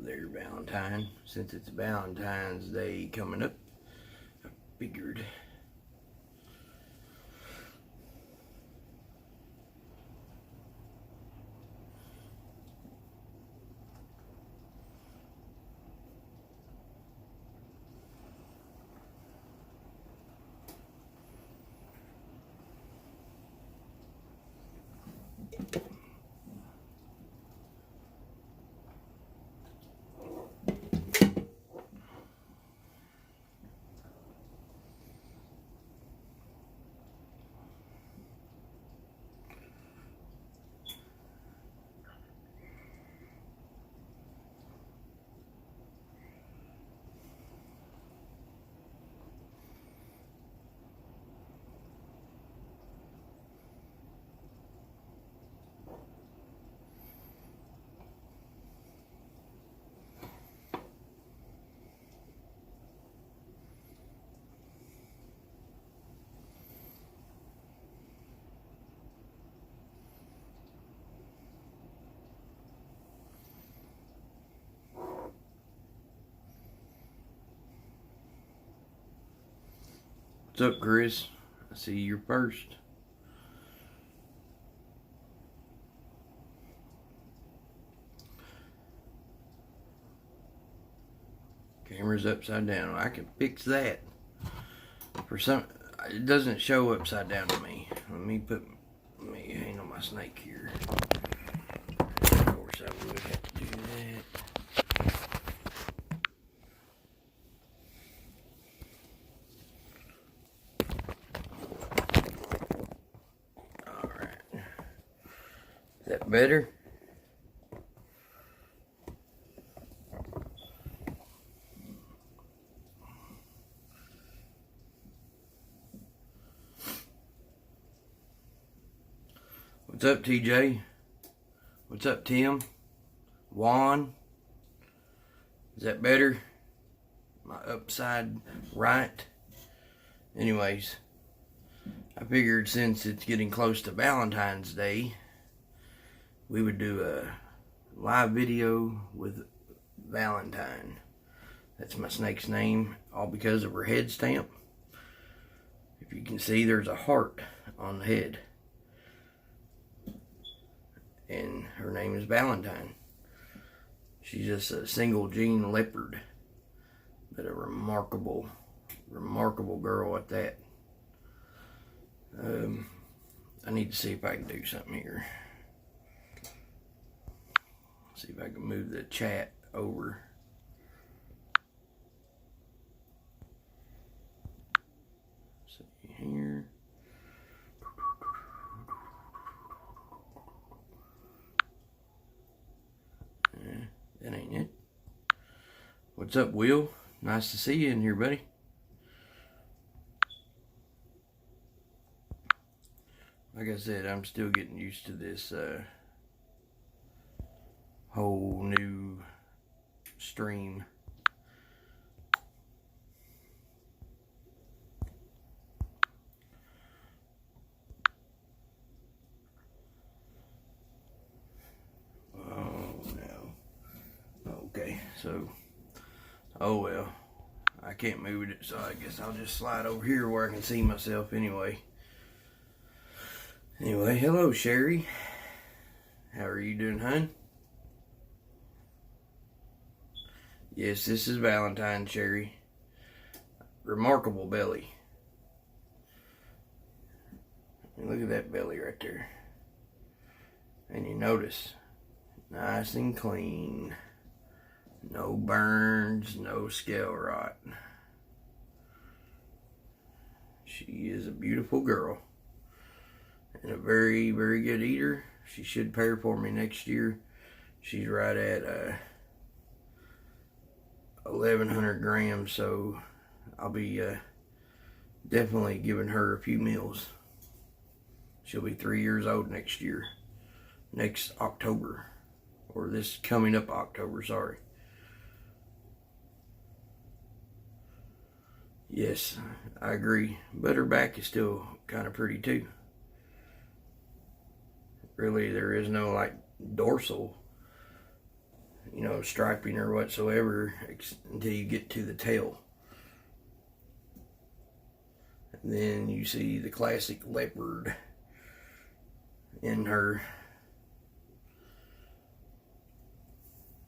there, Valentine. Since it's Valentine's Day coming up, I figured. What's up, Chris? I see you're first. Camera's upside down. I can fix that. For some, it doesn't show upside down to me. Let me hang on my snake here. Of course, I would have to do that. Is that better? What's up, TJ? What's up, Tim? Juan? Is that better? My upside right? Anyways, I figured since it's getting close to Valentine's Day, we would do a live video with Valentine. That's my snake's name, all because of her head stamp. If you can see, there's a heart on the head. And her name is Valentine. She's just a single gene leopard, but a remarkable girl at that. I need to see if I can do something here. See if I can move the chat over. See here. That ain't it. What's up, Will? Nice to see you in here, buddy. Like I said, I'm still getting used to this whole new stream. Oh no. Okay, so oh well. I can't move it, so I guess I'll just slide over here where I can see myself anyway. Anyway, hello Sherry. How are you doing, hon? Yes, this is Valentine, Sherry. Remarkable belly. Look at that belly right there. And you notice, nice and clean. No burns, no scale rot. She is a beautiful girl. And a very, very good eater. She should pair for me next year. She's right at 1,100 grams, so I'll be definitely giving her a few meals. She'll be 3 years old next year, next October, or this coming up October, sorry. Yes, I agree, but her back is still kind of pretty too. Really, there is no like dorsal, you know, striping or whatsoever until you get to the tail. And then you see the classic leopard in her.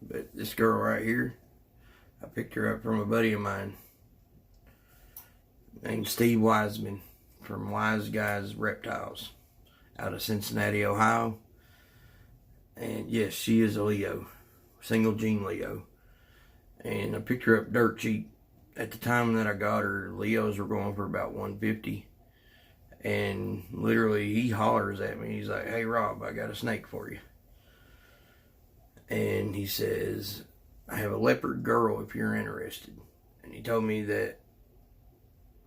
But this girl right here, I picked her up from a buddy of mine named Steve Wiseman from Wise Guys Reptiles out of Cincinnati, Ohio. And yes, she is a Leo, single gene Leo. And I picked her up dirt cheap. At the time that I got her, Leos were going for about $150. And literally he hollers at me. He's like, "Hey Rob, I got a snake for you." And he says, "I have a leopard girl if you're interested." And he told me that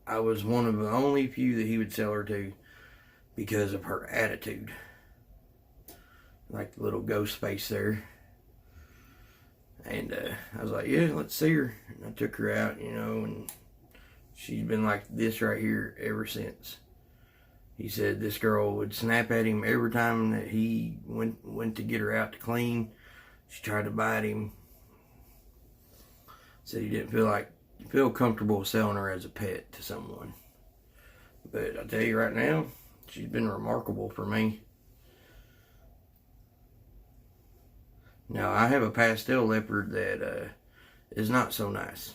I was one of the only few that he would sell her to because of her attitude. Like the little ghost face there. And I was like, "Yeah, let's see her." And I took her out, you know, and she's been like this right here ever since. He said this girl would snap at him every time that he went to get her out to clean. She tried to bite him. Said he didn't feel comfortable selling her as a pet to someone. But I tell you right now, she's been remarkable for me. Now, I have a pastel leopard that is not so nice.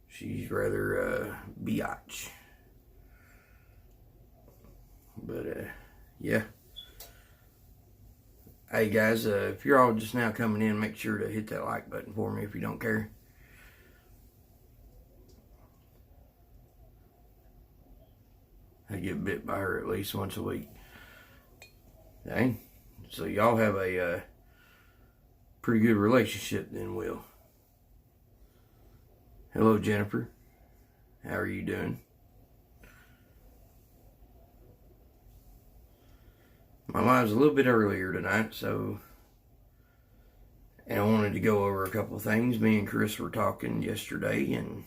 She's rather biatch. But, yeah. Hey, guys, if you're all just now coming in, make sure to hit that like button for me if you don't care. I get bit by her at least once a week. Dang. So y'all have a pretty good relationship then, Will. Hello, Jennifer. How are you doing? My live's a little bit earlier tonight, and I wanted to go over a couple of things. Me and Chris were talking yesterday, and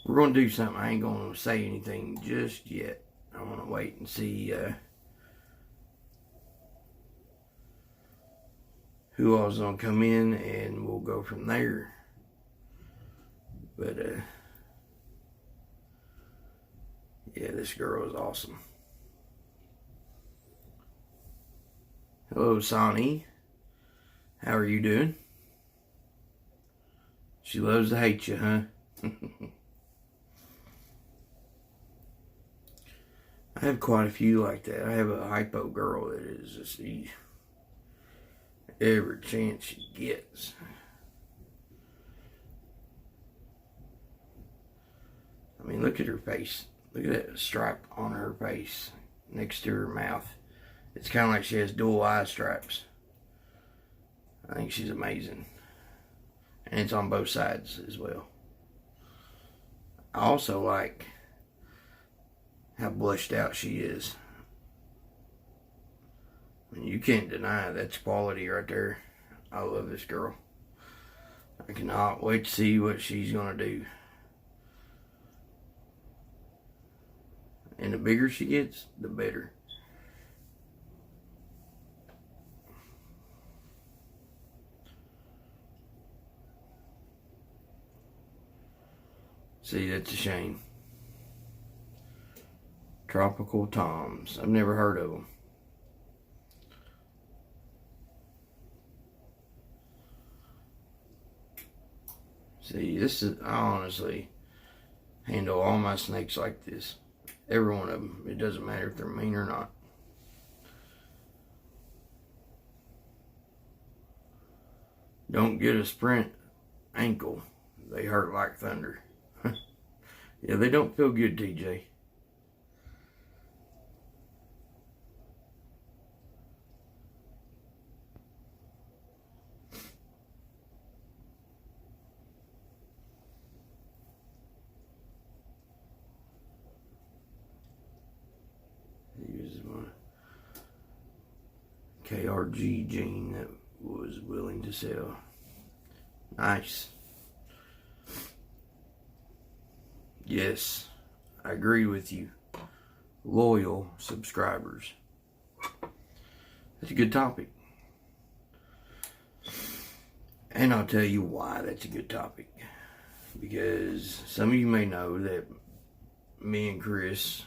we're going to do something. I ain't going to say anything just yet. I want to wait and see who all's going to come in, and we'll go from there. But, yeah, this girl is awesome. Hello, Sonny. How are you doing? She loves to hate you, huh? I have quite a few like that. I have a hypo girl that is just every chance she gets. I mean, look at her face. Look at that stripe on her face next to her mouth. It's kind of like she has dual eye stripes. I think she's amazing. And it's on both sides as well. I also like how blushed out she is. I mean, you can't deny that's quality right there. I love this girl. I cannot wait to see what she's going to do. And the bigger she gets, the better. See, that's a shame. Tropical Toms. I've never heard of them. See, this is, I honestly handle all my snakes like this. Every one of them. It doesn't matter if they're mean or not. Don't get a sprint ankle. They hurt like thunder. Yeah, they don't feel good, TJ. Here's my KRG gene that was willing to sell. Nice. Yes, I agree with you. Loyal subscribers. That's a good topic. And I'll tell you why that's a good topic. Because some of you may know that me and Chris...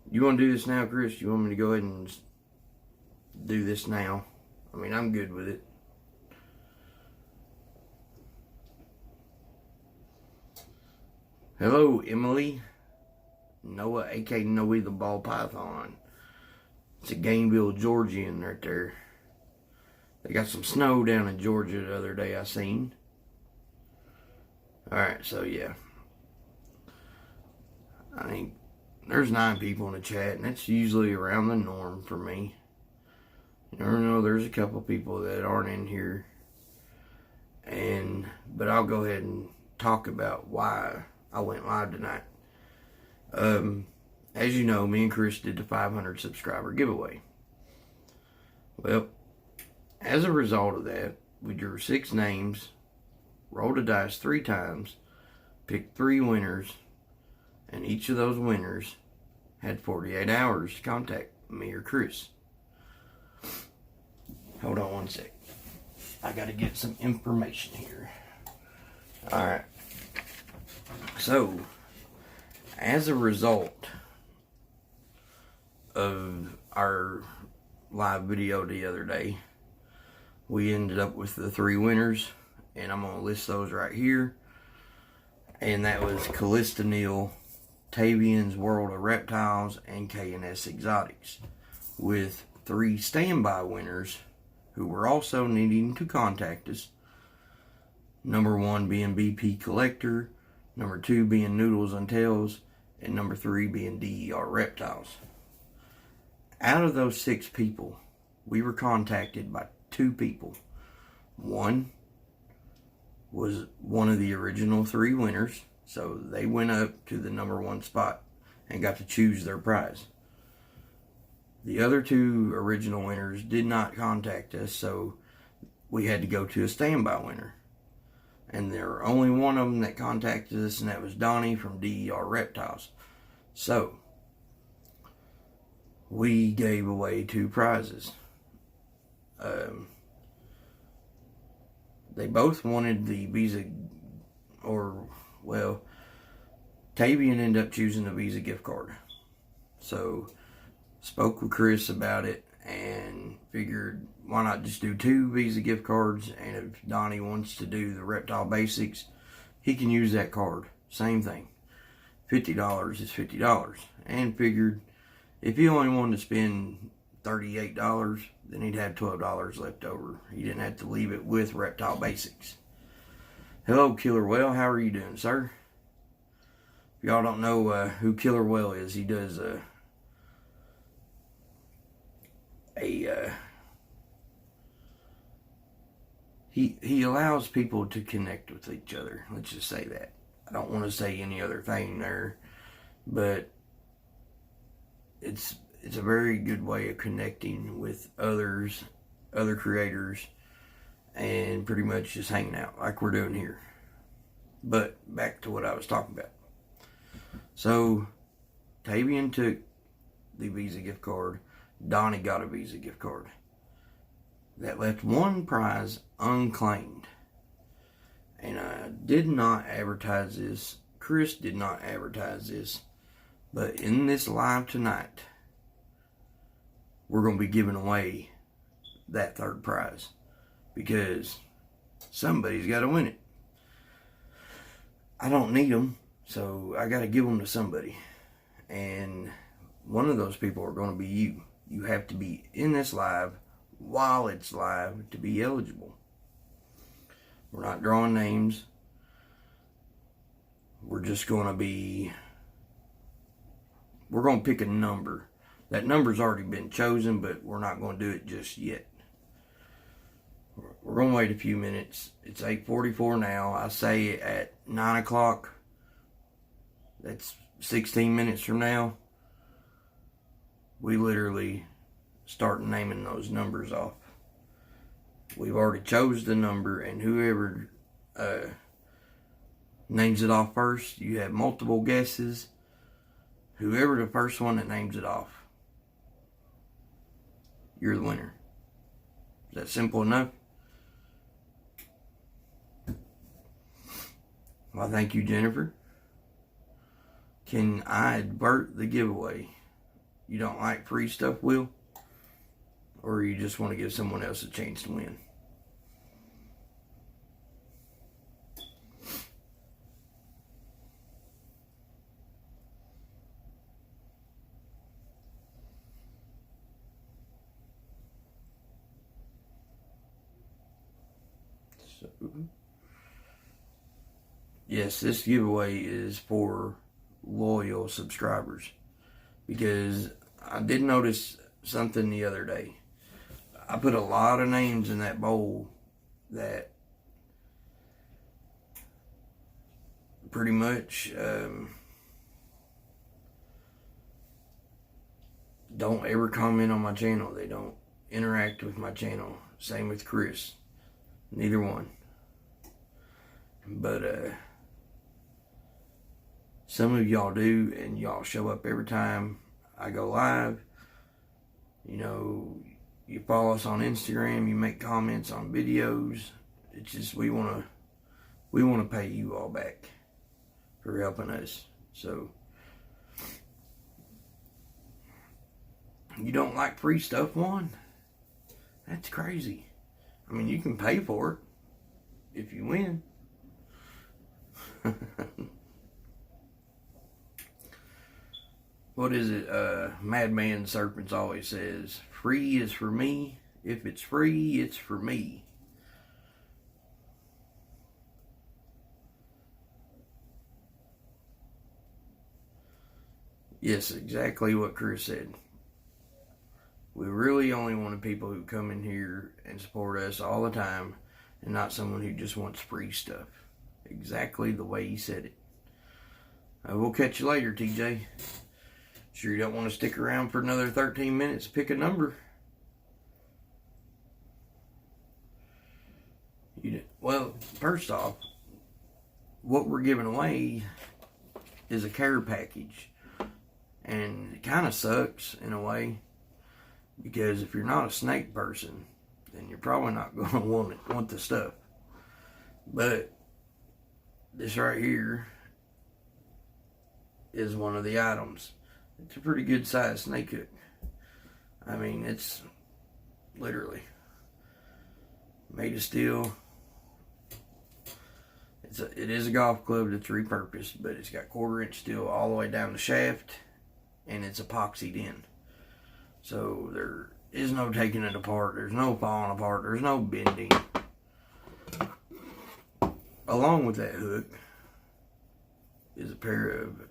You want to do this now, Chris? You want me to go ahead and do this now? I mean, I'm good with it. Hello, Emily. Noah, aka Noe the Ball Python. It's a Gainesville, Georgian right there. They got some snow down in Georgia the other day I seen. Alright, so yeah. I think there's 9 people in the chat, and that's usually around the norm for me. You never know, there's a couple people that aren't in here. But I'll go ahead and talk about why I went live tonight. As you know, me and Chris did the 500 subscriber giveaway. Well, as a result of that, we drew 6 names, rolled a dice 3 times, picked 3 winners, and each of those winners had 48 hours to contact me or Chris. Hold on one sec. I gotta get some information here. Alright. So, as a result of our live video the other day, we ended up with the 3 winners, and I'm going to list those right here. And that was Callista Neal, Tavian's World of Reptiles, and K&S Exotics, with 3 standby winners who were also needing to contact us. Number 1 being BP Collector, number 2 being Noodles and Tails, and number 3 being DER Reptiles. Out of those 6 people, we were contacted by 2 people. One was one of the original 3 winners, so they went up to the number 1 spot and got to choose their prize. The other 2 original winners did not contact us, so we had to go to a standby winner. And there were only one of them that contacted us, and that was Donnie from DER Reptiles. So, we gave away 2 prizes. They both wanted the Visa, Tavian ended up choosing the Visa gift card. So, spoke with Chris about it and figured why not just do 2 Visa gift cards, and if Donnie wants to do the Reptile Basics, he can use that card. Same thing. $50 is $50. And figured if he only wanted to spend $38, then he'd have $12 left over. He didn't have to leave it with Reptile Basics. Hello, Killer Whale. How are you doing, sir? If y'all don't know who Killer Whale is, he does he allows people to connect with each other. Let's just say that. I don't want to say any other thing there, but it's a very good way of connecting with others, other creators, and pretty much just hanging out like we're doing here. But back to what I was talking about. So Tavian took the Visa gift card. Donnie got a Visa gift card. That left 1 prize unclaimed. And I did not advertise this. Chris did not advertise this. But in this live tonight, we're going to be giving away that 3rd prize. Because somebody's got to win it. I don't need them, so I got to give them to somebody. And one of those people are going to be you. You have to be in this live while it's live to be eligible. We're not drawing names. We're just going to be... We're going to pick a number. That number's already been chosen, but we're not going to do it just yet. We're going to wait a few minutes. It's 8:44 now. I say at 9 o'clock. That's 16 minutes from now. We literally start naming those numbers off. We've already chose the number, and whoever names it off first, you have multiple guesses. Whoever the first one that names it off, you're the winner. Is that simple enough? Well, thank you, Jennifer. Can I advert the giveaway? You don't like free stuff, Will? Or you just want to give someone else a chance to win? So, yes, this giveaway is for loyal subscribers, because I did notice something the other day. I put a lot of names in that bowl that pretty much don't ever comment on my channel. They don't interact with my channel. Same with Chris. Neither one. But some of y'all do, and y'all show up every time I go live. You know, you follow us on Instagram, you make comments on videos. It's just we want to pay you all back for helping us. So you don't like free stuff, Juan? That's crazy. I mean, you can pay for it if you win. What is it? Madman Serpents always says, free is for me. If it's free, it's for me. Yes, exactly what Chris said. We really only want the people who come in here and support us all the time, and not someone who just wants free stuff. Exactly the way he said it. We'll catch you later, TJ. Sure you don't want to stick around for another 13 minutes to pick a number? Well, first off, what we're giving away is a care package. And it kind of sucks in a way, because if you're not a snake person, then you're probably not going to want the stuff. But this right here is one of the items. It's a pretty good sized snake hook. I mean, it's literally made of steel. It is a golf club that's repurposed, but it's got 1/4 inch steel all the way down the shaft, and it's epoxied in. So there is no taking it apart. There's no falling apart. There's no bending. Along with that hook is a pair of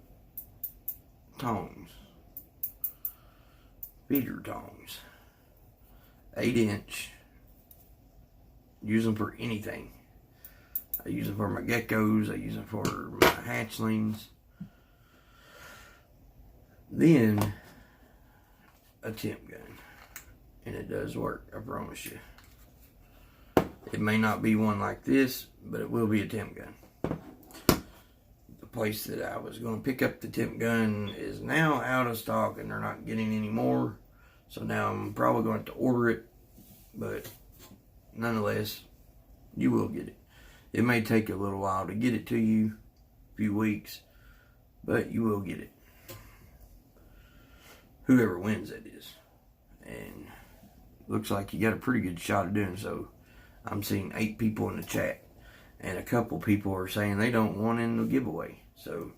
tongs. Feeder tongs. 8-inch. Use them for anything. I use them for my geckos. I use them for my hatchlings. Then a temp gun. And it does work, I promise you. It may not be one like this, but it will be a temp gun. The place that I was going to pick up the temp gun is now out of stock, and they're not getting any more. So now I'm probably going to order it, but nonetheless, you will get it. It may take a little while to get it to you, a few weeks, but you will get it. Whoever wins, that is. And looks like you got a pretty good shot of doing so. I'm seeing 8 people in the chat, and a couple people are saying they don't want in the giveaway. So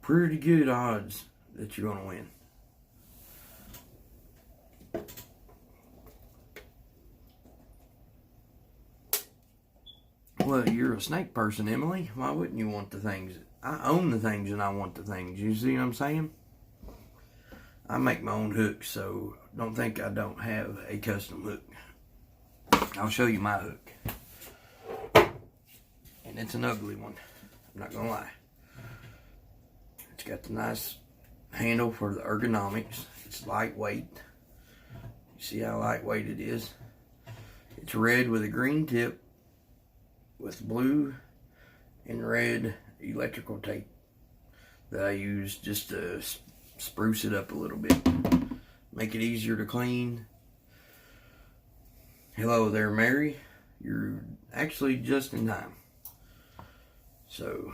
pretty good odds that you're going to win. Well, you're a snake person, Emily. Why wouldn't you want the things? I own the things and I want the things. You see what I'm saying? I make my own hooks, so don't think I don't have a custom hook. I'll show you my hook. And it's an ugly one. I'm not going to lie. It's got the nice handle for the ergonomics. It's lightweight. You see how lightweight it is? It's red with a green tip, with blue and red electrical tape that I use just to spruce it up a little bit, make it easier to clean. Hello there, Mary. You're actually just in time. So,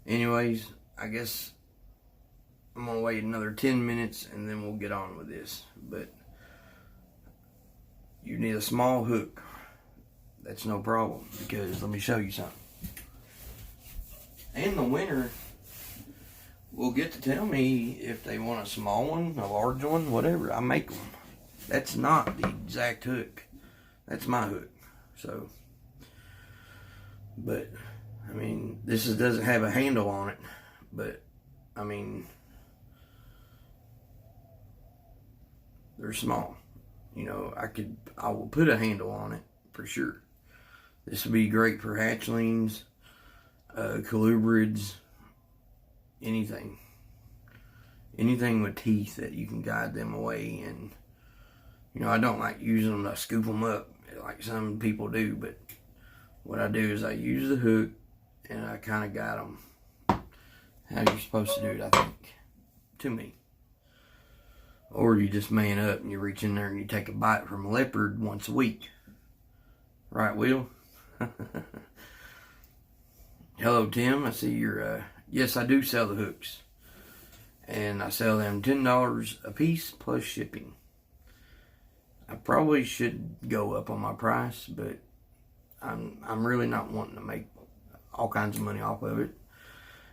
anyways, I guess I'm gonna wait another 10 minutes and then we'll get on with this. But you need a small hook. That's no problem, because let me show you something. In the winter, will get to tell me if they want a small one, a large one, whatever. I make them. That's not the exact hook. That's my hook. So, but I mean, this doesn't have a handle on it, but I mean, they're small. You know, I will put a handle on it for sure. This would be great for hatchlings, colubrids, anything with teeth that you can guide them away. And you know, I don't like using them to scoop them up like some people do, but what I do is I use the hook and I kind of guide them how you're supposed to do it, I think, to me. Or you just man up and you reach in there and you take a bite from a leopard once a week. Right, Will? Hello, Tim. I see you're, yes, I do sell the hooks. And I sell them $10 a piece plus shipping. I probably should go up on my price, but I'm really not wanting to make all kinds of money off of it.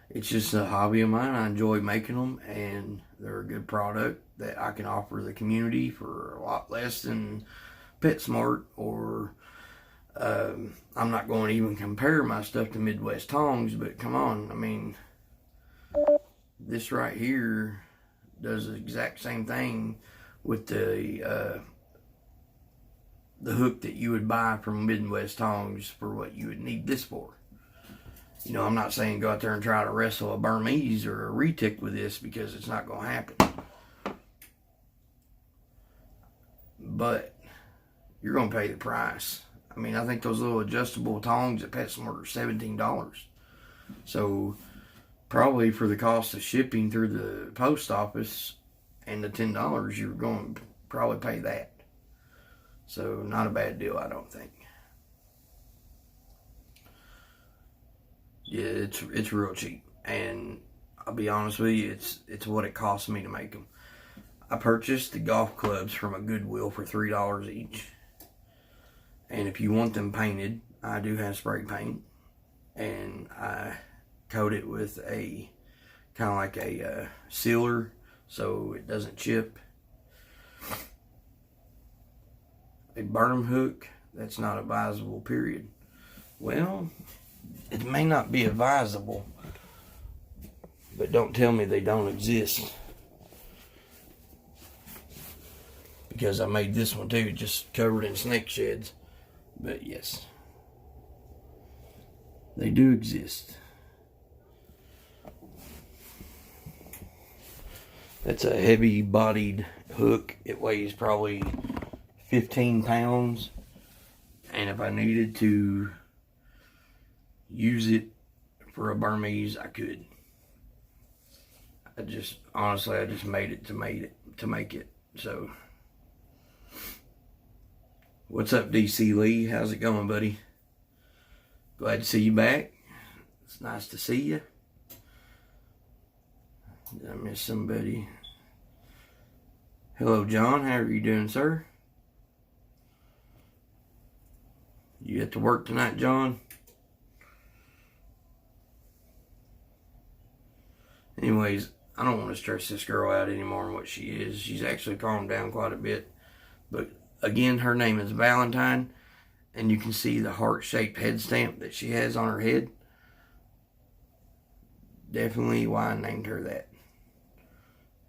It's just a hobby of mine. I enjoy making them, and they're a good product that I can offer the community for a lot less than PetSmart, or I'm not going to even compare my stuff to Midwest Tongs, but come on, I mean, this right here does the exact same thing with the hook that you would buy from Midwest Tongs for what you would need this for. You know, I'm not saying go out there and try to wrestle a Burmese or a retic with this, because it's not going to happen. But you're going to pay the price. I mean, I think those little adjustable tongs at PetSmart are $17. So probably for the cost of shipping through the post office and the $10, you're going to probably pay that. So not a bad deal, I don't think. Yeah, it's real cheap, and I'll be honest with you, it's what it costs me to make them. I purchased the golf clubs from a Goodwill for $3 each, and if you want them painted, I do have spray paint, and I coat it with a kind of like a sealer so it doesn't chip. A berm hook, that's not advisable, period. Well, it may not be advisable, but don't tell me they don't exist, because I made this one too, just covered in snake sheds. But yes, they do exist. That's a heavy bodied hook. It weighs probably 15 pounds, and if I needed to use it for a Burmese, I could. I just made it to make it. So, what's up, DC Lee? How's it going, buddy? Glad to see you back. It's nice to see you. Did I miss somebody? Hello, John. How are you doing, sir? You at to work tonight, John? Anyways, I don't want to stress this girl out anymore than what she is. She's actually calmed down quite a bit. But again, her name is Valentine, and you can see the heart-shaped head stamp that she has on her head. Definitely why I named her that.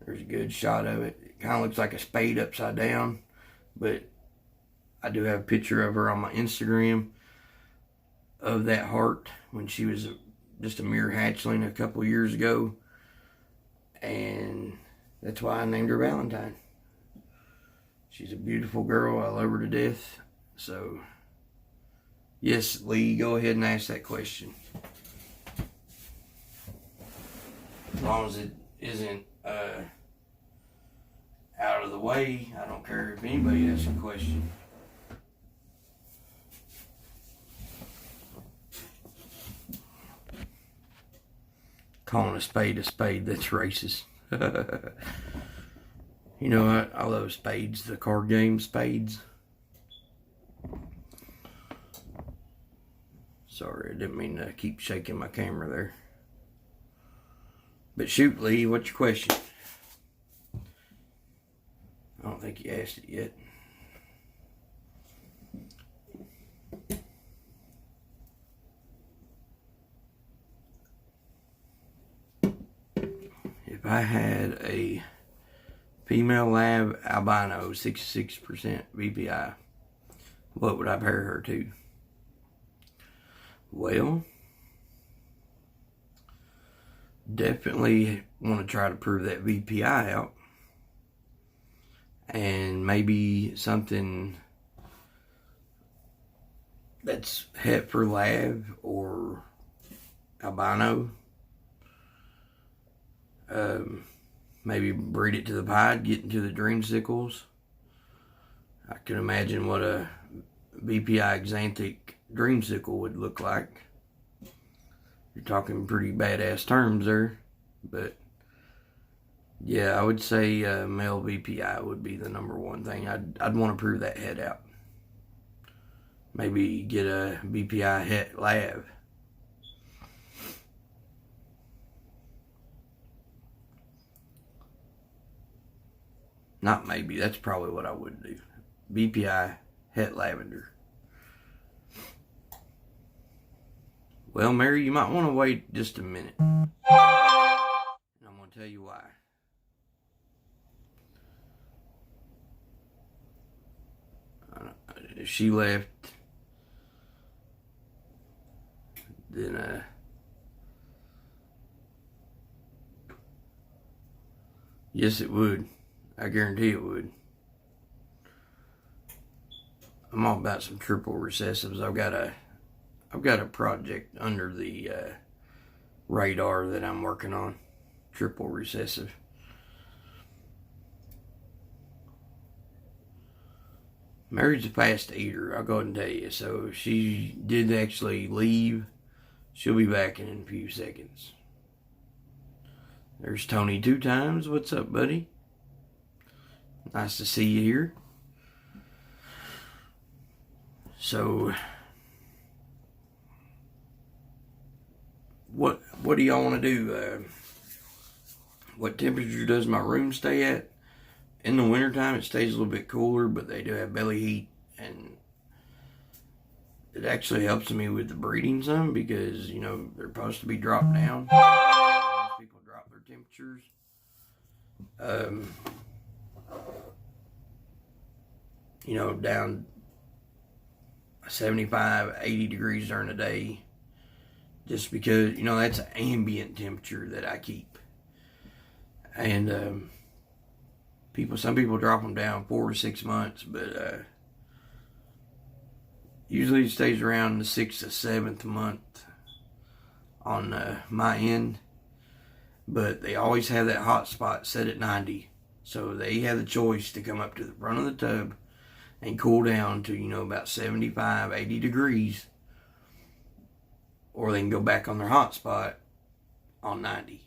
There's a good shot of it. It kind of looks like a spade upside down, but I do have a picture of her on my Instagram of that heart when she was just a mere hatchling a couple years ago. And that's why I named her Valentine. She's a beautiful girl. I love her to death. So, yes, Lee, go ahead and ask that question. As long as it isn't out of the way, I don't care if anybody asks a question. calling a spade, that's racist. You know what? I love spades, the card game Spades. Sorry, I didn't mean to keep shaking my camera there. But shoot, Lee, what's your question? I don't think you asked it yet. If I had a female lab albino, 66% VPI, what would I pair her to? Well, definitely want to try to prove that VPI out. And maybe something that's het for lab or albino. Maybe breed it to the pied, get into the dreamsicles. I can imagine what a VPI exanthic dreamsicle would look like. You're talking pretty badass terms there, but yeah, I would say male VPI would be the number one thing. I'd want to prove that head out. Maybe get a VPI het lab. Not maybe, that's probably what I would do. VPI het lavender. Well, Mary, you might want to wait just a minute. And I'm going to tell you why. If she left, then yes, it would. I guarantee it would. I'm all about some triple recessives. I've got a project under the radar that I'm working on. Triple recessive. Mary's a fast eater, I'll go ahead and tell you. So if she did actually leave, she'll be back in a few seconds. There's Tony 2 times. What's up, buddy? Nice to see you here. So, what do y'all want to do? What temperature does my room stay at? In the wintertime, it stays a little bit cooler, but they do have belly heat, and it actually helps me with the breeding some because, you know, they're supposed to be dropped down. Most people drop their temperatures. You know, down 75, 80 degrees during the day, just because, you know, that's an ambient temperature that I keep. And some people drop them down 4 to 6 months, but usually it stays around the 6th to 7th month on my end. But they always have that hot spot set at 90, so they have the choice to come up to the front of the tub and cool down to, you know, about 75, 80 degrees, or they can go back on their hot spot on 90.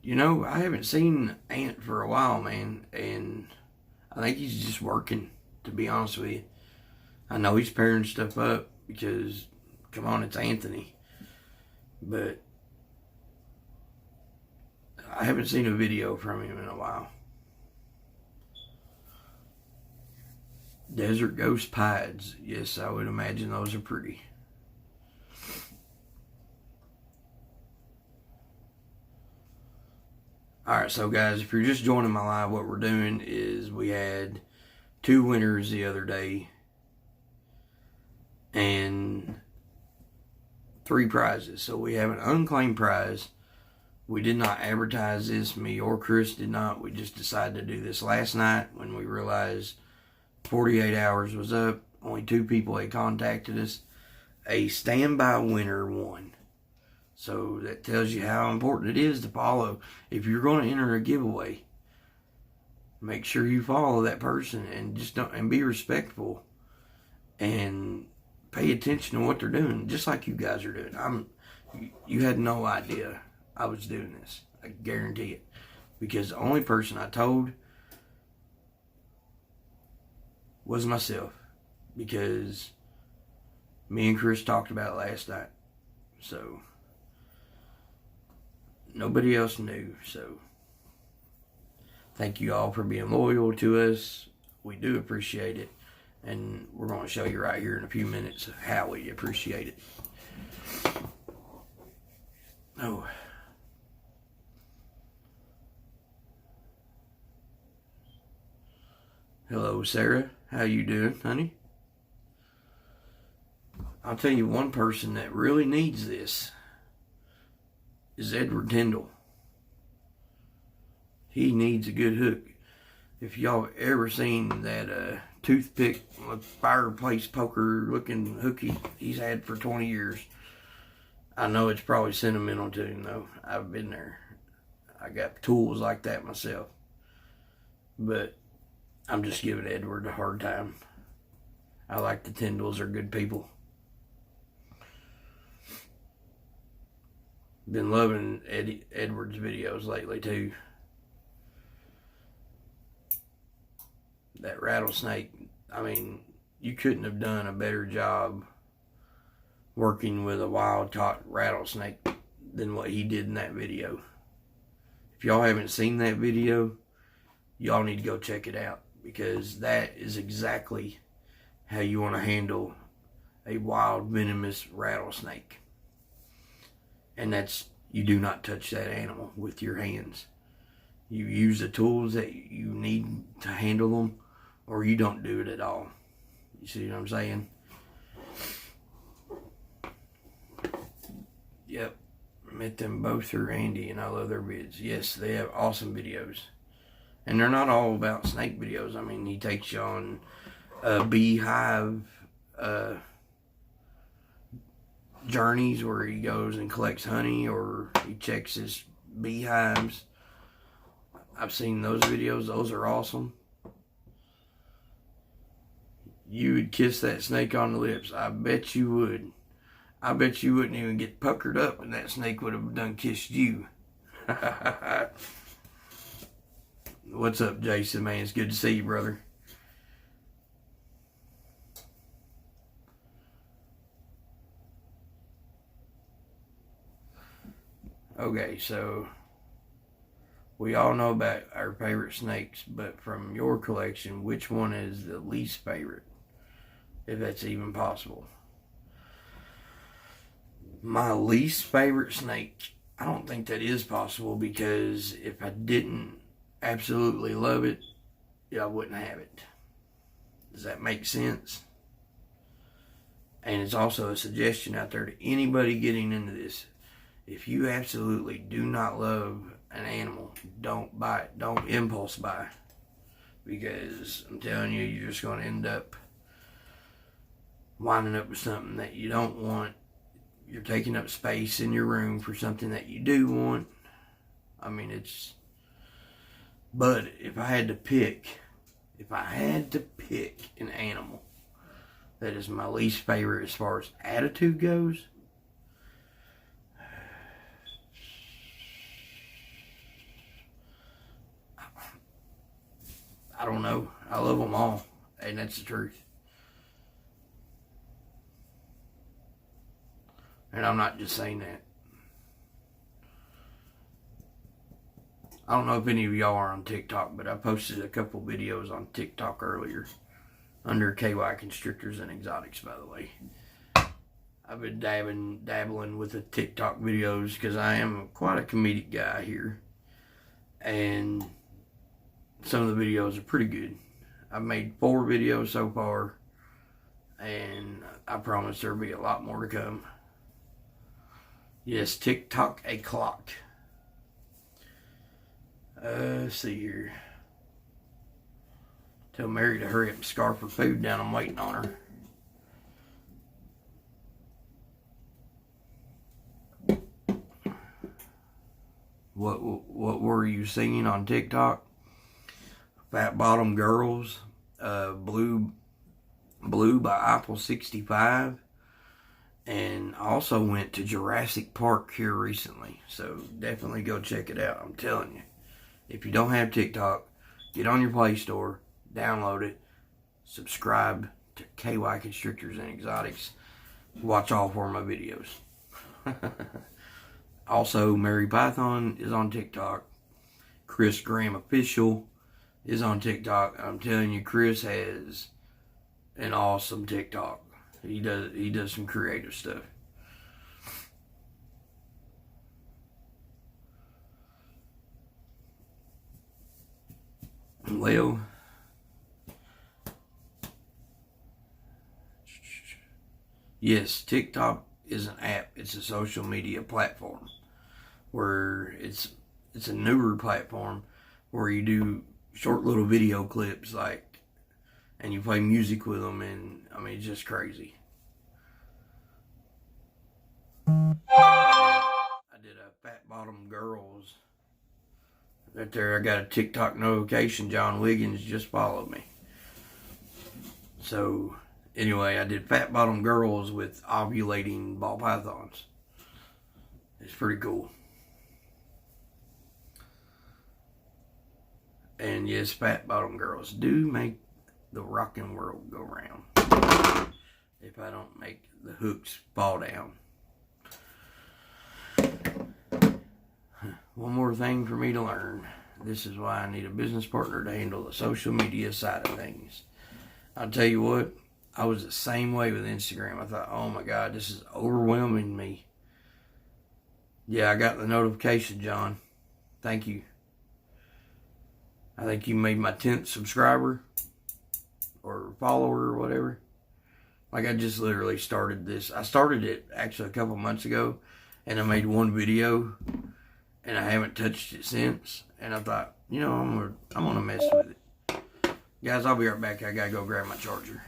You know, I haven't seen Ant for a while, man, and I think he's just working, to be honest with you. I know he's pairing stuff up because, come on, it's Anthony. But I haven't seen a video from him in a while. Desert Ghost Pieds. Yes, I would imagine those are pretty. Alright, so guys, if you're just joining my live, what we're doing is we had 2 winners the other day and 3 prizes. So we have an unclaimed prize. We did not advertise this, me or Chris did not. We just decided to do this last night when we realized 48 hours was up. Only 2 people had contacted us. A standby winner won. So that tells you how important it is to follow. If you're going to enter a giveaway, make sure you follow that person and just don't, and be respectful and pay attention to what they're doing, just like you guys are doing. You had no idea I was doing this. I guarantee it. Because the only person I told was myself. Because me and Chris talked about it last night. So, nobody else knew. So, thank you all for being loyal to us. We do appreciate it. And we're going to show you right here in a few minutes how we appreciate it. Oh. Hello, Sarah. How you doing, honey? I'll tell you, one person that really needs this is Edward Tyndall. He needs a good hook. If y'all have ever seen that toothpick, fireplace poker looking hook he's had for 20 years, I know it's probably sentimental to him though. I've been there. I got tools like that myself. But I'm just giving Edward a hard time. I like the Tyndalls, are good people. Been loving Edward's videos lately too. That rattlesnake, I mean, you couldn't have done a better job working with a wild-caught rattlesnake than what he did in that video. If y'all haven't seen that video, y'all need to go check it out, because that is exactly how you want to handle a wild, venomous rattlesnake. And that's, you do not touch that animal with your hands. You use the tools that you need to handle them, or you don't do it at all. You see what I'm saying? Yep. Met them both through Andy, and I love their vids. Yes, they have awesome videos. And they're not all about snake videos. I mean, he takes you on beehive journeys where he goes and collects honey, or he checks his beehives. I've seen those videos. Those are awesome. You would kiss that snake on the lips. I bet you would. I bet you wouldn't even get puckered up, and that snake would have done kissed you. What's up, Jason, man? It's good to see you, brother. Okay, so we all know about our favorite snakes, but from your collection, which one is the least favorite? If that's even possible. My least favorite snake, I don't think that is possible, because if I didn't absolutely love it, I wouldn't have it. Does that make sense? And it's also a suggestion out there to anybody getting into this. If you absolutely do not love an animal, don't buy it. Don't impulse buy. Because I'm telling you, you're just going to end up winding up with something that you don't want. You're taking up space in your room for something that you do want. I mean, it's... But if I had to pick an animal that is my least favorite as far as attitude goes, I don't know. I love them all, and that's the truth. And I'm not just saying that. I don't know if any of y'all are on TikTok, but I posted a couple videos on TikTok earlier under KY Constrictors and Exotics, by the way. I've been dabbling with the TikTok videos because I am quite a comedic guy here. And some of the videos are pretty good. I've made 4 videos so far, and I promise there'll be a lot more to come. Yes, TikTok a clock. Let's see here. Tell Mary to hurry up and scarf her food down. I'm waiting on her. What were you singing on TikTok? Fat Bottom Girls, Blue by Apple 65, And I also went to Jurassic Park here recently. So definitely go check it out. I'm telling you. If you don't have TikTok, get on your Play Store, download it, subscribe to KY Constrictors and Exotics. Watch all 4 of my videos. Also, Mary Python is on TikTok. Chris Graham Official is on TikTok. I'm telling you, Chris has an awesome TikTok. He does some creative stuff. Well, yes, TikTok is an app. It's a social media platform where it's a newer platform where you do short little video clips, like, and you play music with them, and I mean, it's just crazy. I did a Fat Bottom Girls. Right there, I got a TikTok notification. John Wiggins just followed me. So, anyway, I did Fat Bottom Girls with ovulating ball pythons. It's pretty cool. And yes, Fat Bottom Girls do make the rockin' world go round. If I don't make the hooks fall down. One more thing for me to learn. This is why I need a business partner to handle the social media side of things. I'll tell you what, I was the same way with Instagram. I thought, oh my God, this is overwhelming me. Yeah, I got the notification, John. Thank you. I think you made my 10th subscriber or follower or whatever. Like, I just literally started this. I started it actually a couple months ago, and I made one video, and I haven't touched it since. And I thought, you know, I'm gonna mess with it. Guys, I'll be right back. I gotta go grab my charger.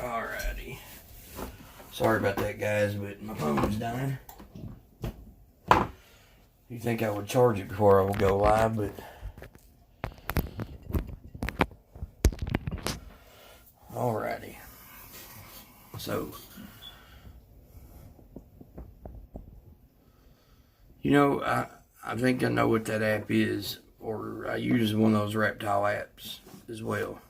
Alrighty. Sorry about that, guys, but my phone's dying. You think I would charge it before I would go live, but alrighty. So, you know, I think I know what that app is, or I use one of those reptile apps as well.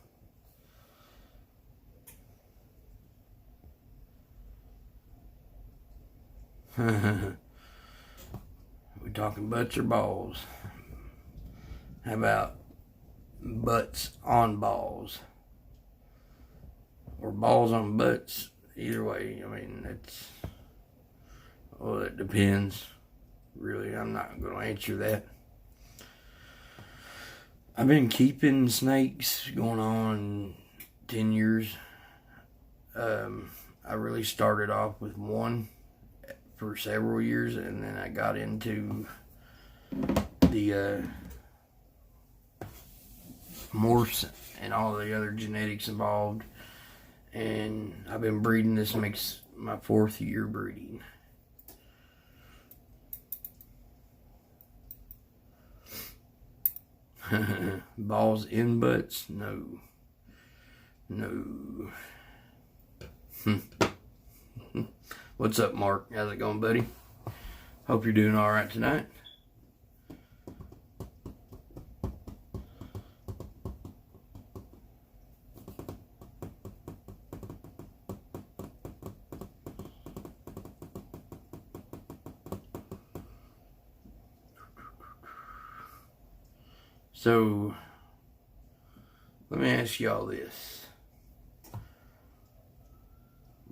We talking butts or balls? How about butts on balls? Or balls on butts? Either way, I mean, well, it depends. Really, I'm not going to answer that. I've been keeping snakes going on 10 years. I really started off with one for several years, and then I got into the morphs and all the other genetics involved, and I've been breeding. This makes my 4th year breeding. Balls in butts? No. What's up, Mark? How's it going, buddy? Hope you're doing alright tonight. So, let me ask y'all this.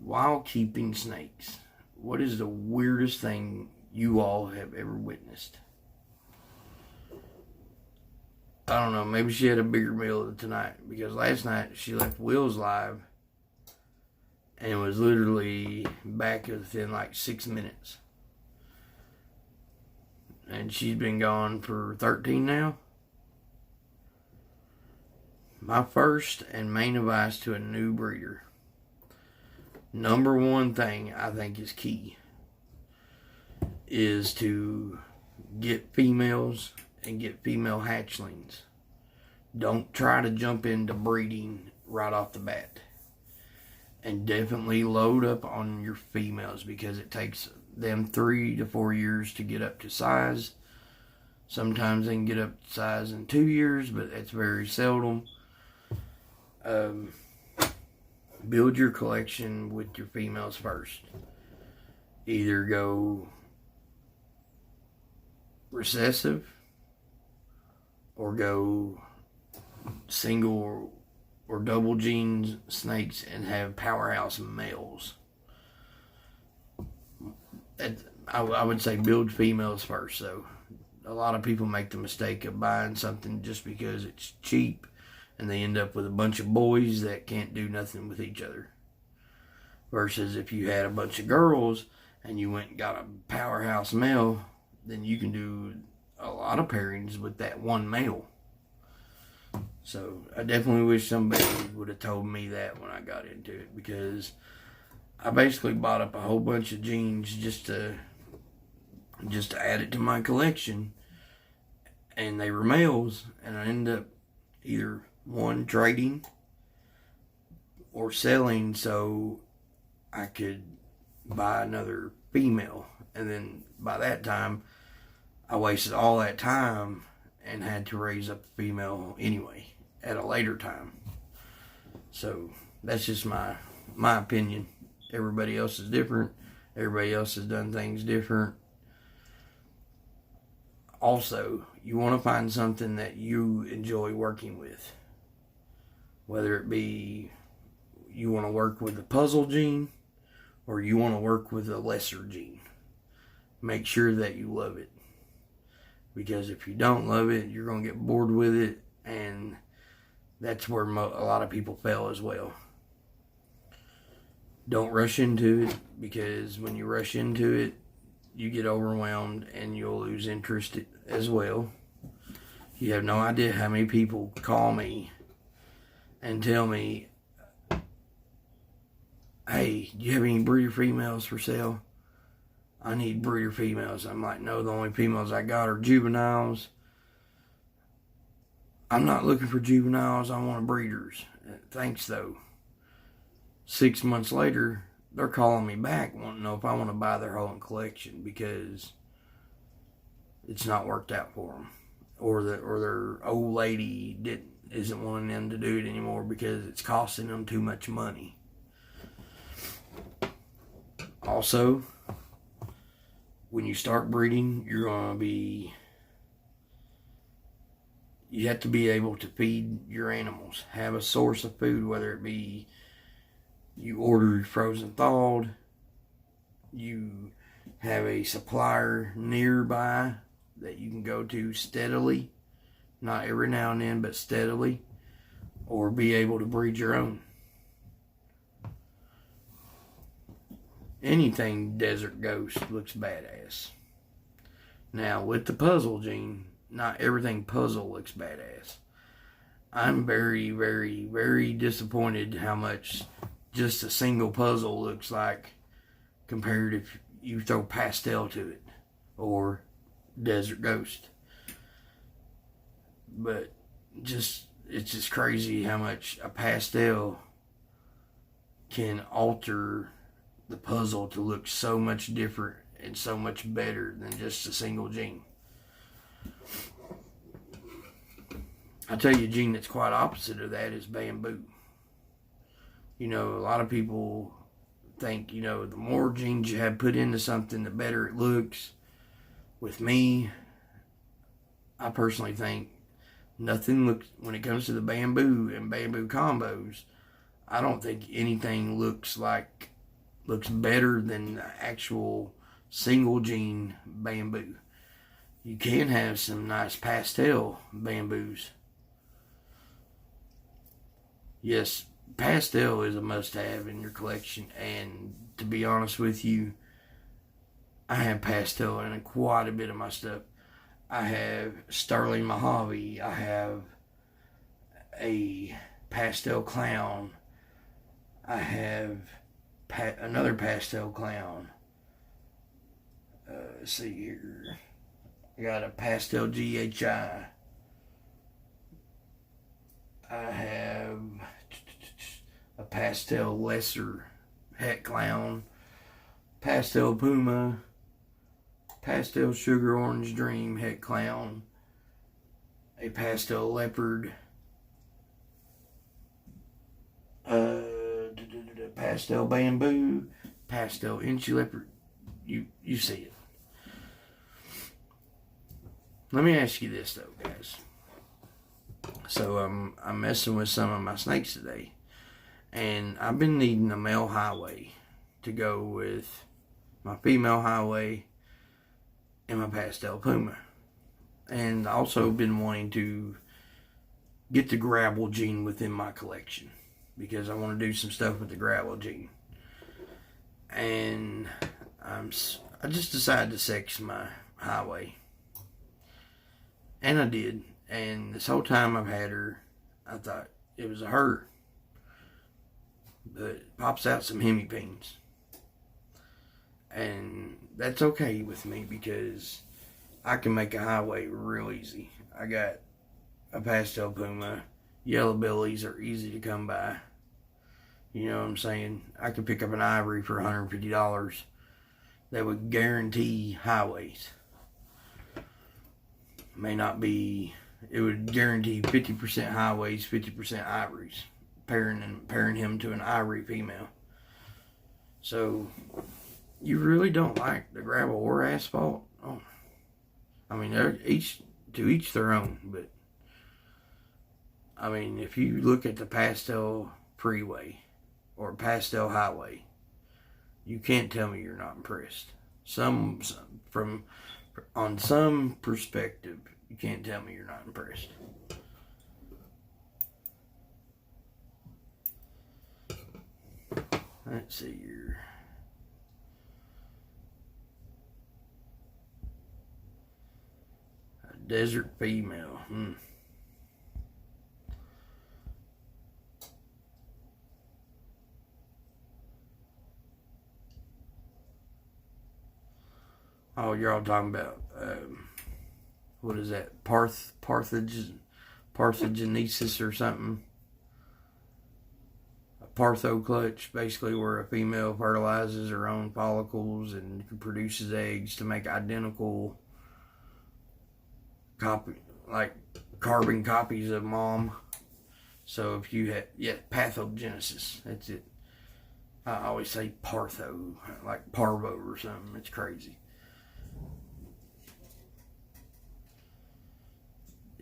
While keeping snakes, what is the weirdest thing you all have ever witnessed? I don't know, maybe she had a bigger meal tonight, because last night she left Will's live and was literally back within like 6 minutes. And she's been gone for 13 now. My first and main advice to a new breeder. Number one thing I think is key is to get females and get female hatchlings. Don't try to jump into breeding right off the bat. And definitely load up on your females, because it takes them 3 to 4 years to get up to size. Sometimes they can get up to size in 2 years, but it's very seldom. Build your collection with your females first. Either go recessive or go single or double gene snakes and have powerhouse males. I would say build females first, though. A lot of people make the mistake of buying something just because it's cheap, and they end up with a bunch of boys that can't do nothing with each other. Versus if you had a bunch of girls and you went and got a powerhouse male, then you can do a lot of pairings with that one male. So I definitely wish somebody would have told me that when I got into it, because I basically bought up a whole bunch of genes just to add it to my collection, and they were males, and I ended up either one trading or selling so I could buy another female. And then by that time I wasted all that time and had to raise up a female anyway at a later time. So that's just my opinion. Everybody else is different. Everybody else has done things different. Also, you want to find something that you enjoy working with. Whether it be you want to work with a puzzle gene or you want to work with a lesser gene. Make sure that you love it. Because if you don't love it, you're going to get bored with it, and that's where a lot of people fail as well. Don't rush into it, because when you rush into it, you get overwhelmed and you'll lose interest as well. You have no idea how many people call me and tell me, hey, do you have any breeder females for sale? I need breeder females. I'm like, no, the only females I got are juveniles. I'm not looking for juveniles. I want breeders. Thanks, though. 6 months later, they're calling me back wanting to know if I want to buy their whole collection, because it's not worked out for them. Or their old lady isn't wanting them to do it anymore because it's costing them too much money. Also, when you start breeding, you have to be able to feed your animals. Have a source of food, whether it be you order frozen thawed, you have a supplier nearby that you can go to steadily, not every now and then, but steadily, or be able to breed your own. Anything Desert Ghost looks badass. Now, with the puzzle gene, not everything puzzle looks badass. I'm very, very, very disappointed how much just a single puzzle looks like compared if you throw pastel to it or Desert Ghost. But it's just crazy how much a pastel can alter the puzzle to look so much different and so much better than just a single gene. I tell you, a gene that's quite opposite of that is bamboo. You know, a lot of people think, you know, the more genes you have put into something, the better it looks. With me, I personally think Nothing looks, when it comes to the bamboo and bamboo combos, I don't think anything looks better than the actual single gene bamboo. You can have some nice pastel bamboos. Yes, pastel is a must-have in your collection, and to be honest with you, I have pastel in quite a bit of my stuff. I have sterling Mojave. I have a pastel clown. I have another pastel clown. Let's see here. I got a pastel GHI. I have a pastel lesser het clown, pastel puma, pastel sugar orange dream het clown, a pastel leopard, pastel bamboo, pastel inchy leopard. You see it. Let me ask you this though, guys. So I'm messing with some of my snakes today, and I've been needing a male highway to go with my female highway and my pastel puma, and also been wanting to get the gravel gene within my collection because I want to do some stuff with the gravel gene. And I just decided to sex my highway, and I did. And this whole time I've had her, I thought it was a her, but it pops out some hemipenes, and that's okay with me because I can make a highway real easy. I got a pastel puma. Yellow bellies are easy to come by. You know what I'm saying? I could pick up an ivory for $150 that would guarantee highways. May not be, it would guarantee 50% highways, 50% ivories, pairing him to an ivory female. So you really don't like the gravel or asphalt? Oh, I mean, they're to each their own, but I mean, if you look at the pastel freeway or pastel highway, you can't tell me you're not impressed. On some perspective, you can't tell me you're not impressed. Let's see here. A desert female. Oh, you're all talking about, what is that? Parthenogenesis or something. A partho clutch, basically where a female fertilizes her own follicles and produces eggs to make identical carbon copies of mom. So if you had, pathogenesis, that's it. I always say partho, like parvo or something. It's crazy.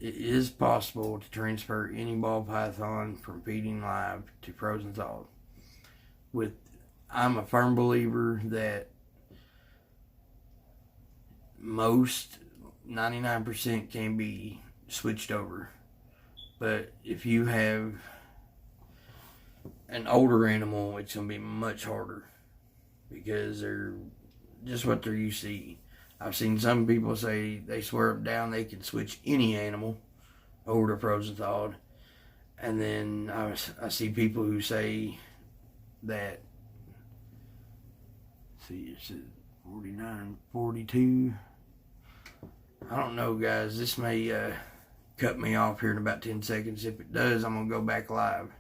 It is possible to transfer any ball python from feeding live to frozen thawed. I'm a firm believer that most 99% can be switched over. But if you have an older animal, it's going to be much harder because they're just what they're used to eating. I've seen some people say they swear up down they can switch any animal over to frozen thawed. And then I see people who say that, it's 49, 42. I don't know, guys. This may cut me off here in about 10 seconds. If it does, I'm going to go back live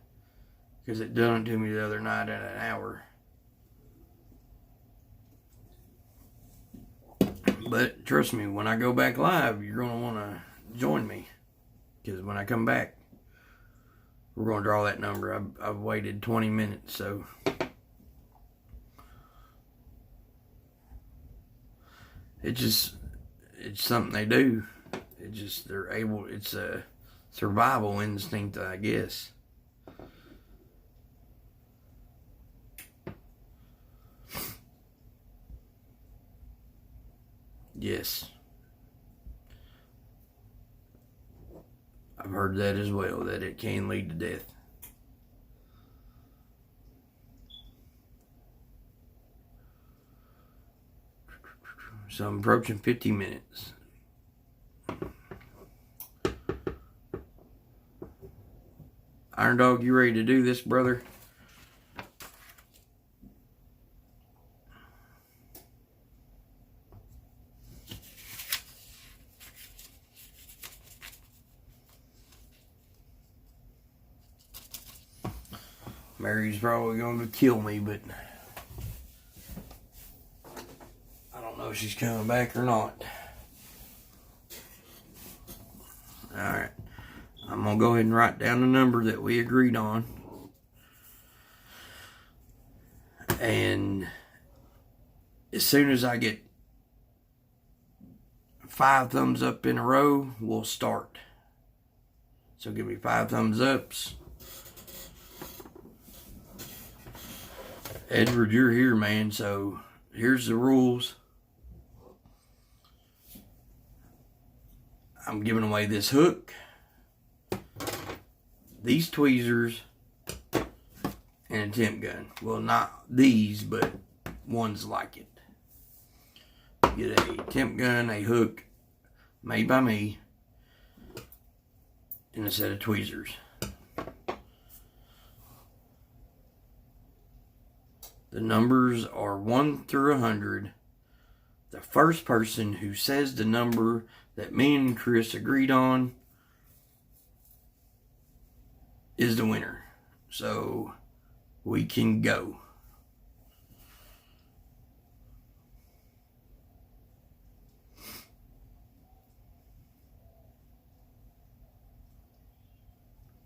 because it done it to me the other night at an hour. But trust me, when I go back live, you're going to want to join me. Because when I come back, we're going to draw that number. I've waited 20 minutes, so. It's something they do. They're able, it's survival instinct, I guess. Yes. I've heard that as well, that it can lead to death. So I'm approaching 50 minutes. Iron Dog, you ready to do this, brother? Mary's probably going to kill me, but I don't know if she's coming back or not. Alright. I'm going to go ahead and write down the number that we agreed on. And as soon as I get 5 thumbs up in a row, we'll start. So give me 5 thumbs ups. Edward, you're here, man, so here's the rules. I'm giving away this hook, these tweezers, and a temp gun. Well, not these, but ones like it. Get a temp gun, a hook made by me, and a set of tweezers. The numbers are 1 through 100. The first person who says the number that me and Chris agreed on is the winner. So we can go.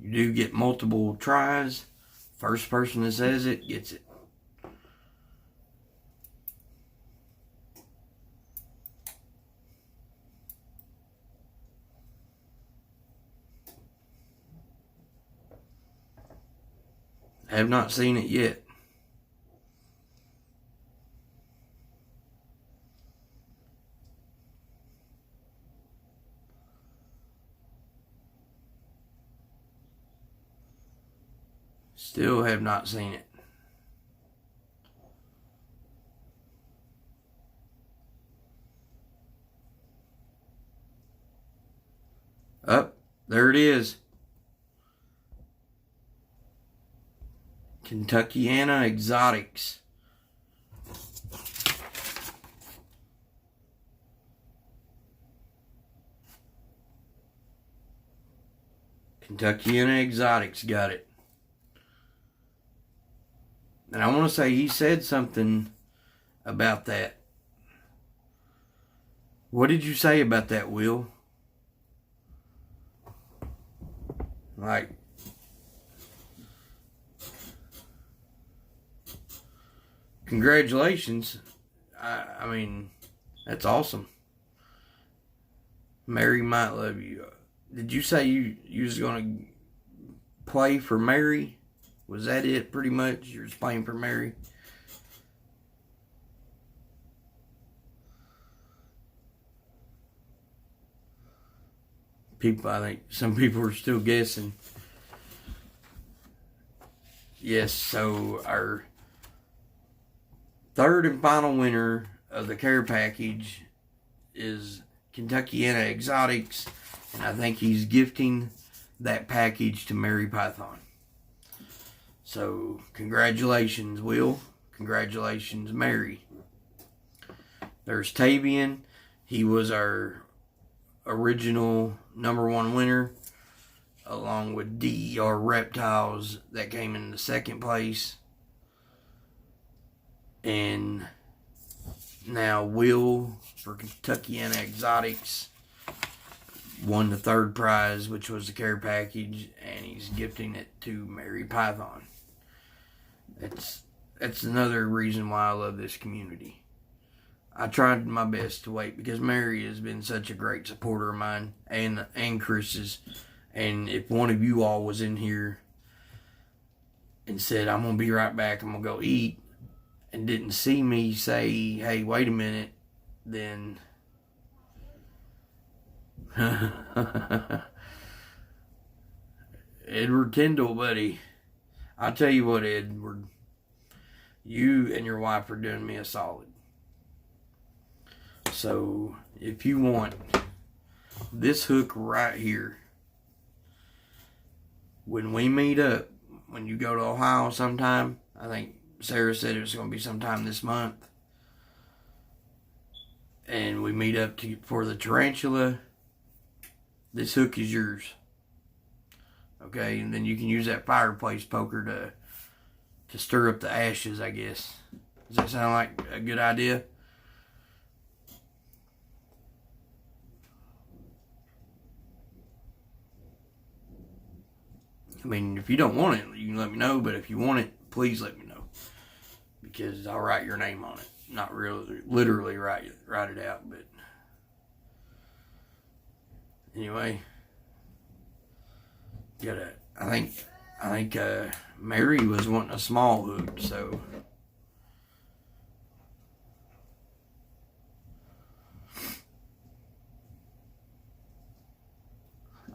You do get multiple tries. First person that says it gets it. I have not seen it yet. Still have not seen it. Up, there it is. Kentuckiana Exotics. Kentuckiana Exotics got it. And I want to say he said something about that. What did you say about that, Will? Like, congratulations. I mean, that's awesome. Mary might love you. Did you say you was going to play for Mary? Was that it, pretty much? You were just playing for Mary? I think some people are still guessing. Yes, so our third and final winner of the care package is Kentuckiana Exotics, and I think he's gifting that package to Mary Python. So, congratulations, Will. Congratulations, Mary. There's Tavian. He was our original #1 winner, along with DER Reptiles that came in the second place. And now Will for Kentuckiana Exotics won the third prize, which was the care package, and he's gifting it to Mary Python. That's another reason why I love this community. I tried my best to wait because Mary has been such a great supporter of mine and Chris's, And if one of you all was in here and said, I'm going to be right back, I'm going to go eat, and didn't see me say, hey, wait a minute, then Edward Tyndall, buddy, I tell you what, Edward, you and your wife are doing me a solid. So if you want this hook right here, when we meet up, when you go to Ohio sometime, I think Sarah said it was going to be sometime this month, and we meet up for the tarantula, this hook is yours. Okay, and then you can use that fireplace poker to stir up the ashes, I guess. Does that sound like a good idea? I mean, if you don't want it, you can let me know, but if you want it, please let me know. Because I'll write your name on it. Not really, literally write it out, but anyway. I think Mary was wanting a small hook, so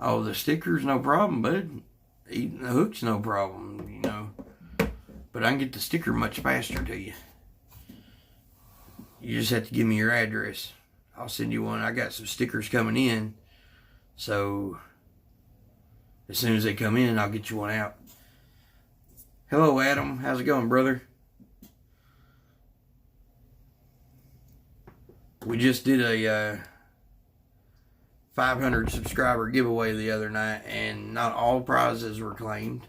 oh, the sticker's no problem, bud. Eating the hook's no problem, you know. But I can get the sticker much faster to you. You just have to give me your address. I'll send you one. I got some stickers coming in, so as soon as they come in, I'll get you one out. Hello, Adam. How's it going, brother? We just did a 500 subscriber giveaway the other night, and not all prizes were claimed.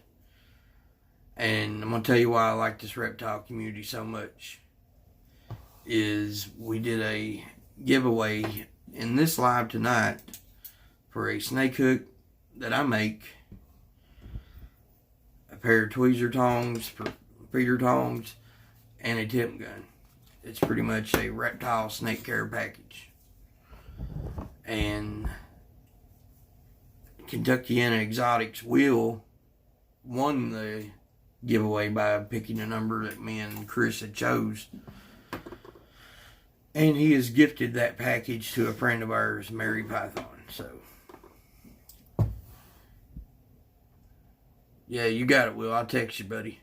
And I'm going to tell you why I like this reptile community so much. Is we did a giveaway in this live tonight for a snake hook that I make, a pair of tweezer tongs, feeder tongs, and a tip gun. It's pretty much a reptile snake care package. And Kentuckiana Exotics Will won the giveaway by picking a number that me and Chris had chose. And he has gifted that package to a friend of ours, Mary Python. So, yeah, you got it, Will. I'll text you, buddy.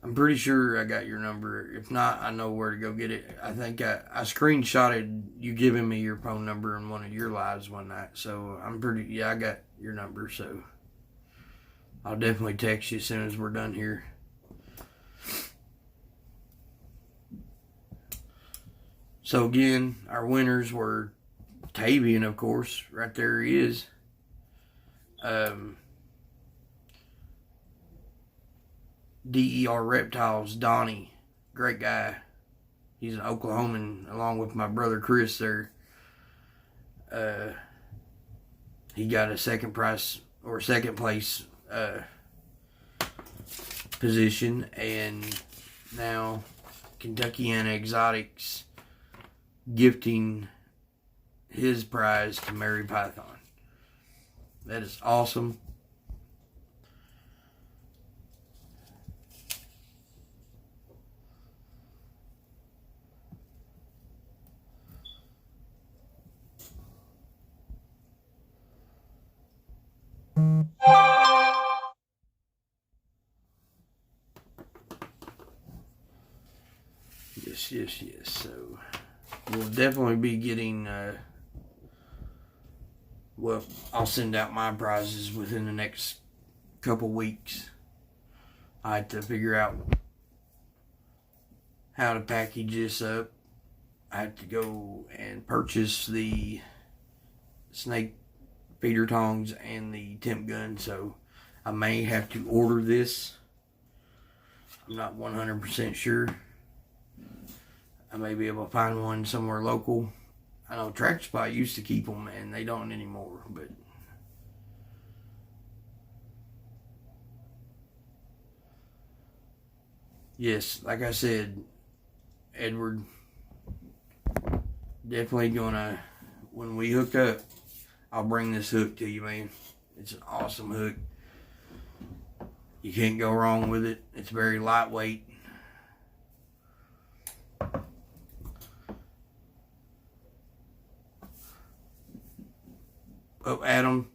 I'm pretty sure I got your number. If not, I know where to go get it. I think I screenshotted you giving me your phone number in one of your lives one night. So I got your number. So I'll definitely text you as soon as we're done here. So again, our winners were Tavian, of course. Right there he is. DER Reptiles, Donnie. Great guy. He's an Oklahoman, along with my brother Chris there. He got a second place position, and now Kentuckiana Exotics gifting his prize to Mary Python. That is awesome. Yes. So we'll definitely be getting, well, I'll send out my prizes within the next couple weeks. I have to figure out how to package this up. I have to go and purchase the snake feeder tongs and the temp gun, so I may have to order this. I'm not 100% sure. I may be able to find one somewhere local. I know Tractor Supply used to keep them, and they don't anymore, but yes, like I said, Edward, definitely gonna when we hook up, I'll bring this hook to you, man. It's an awesome hook. You can't go wrong with it. It's very lightweight. Oh, Adam,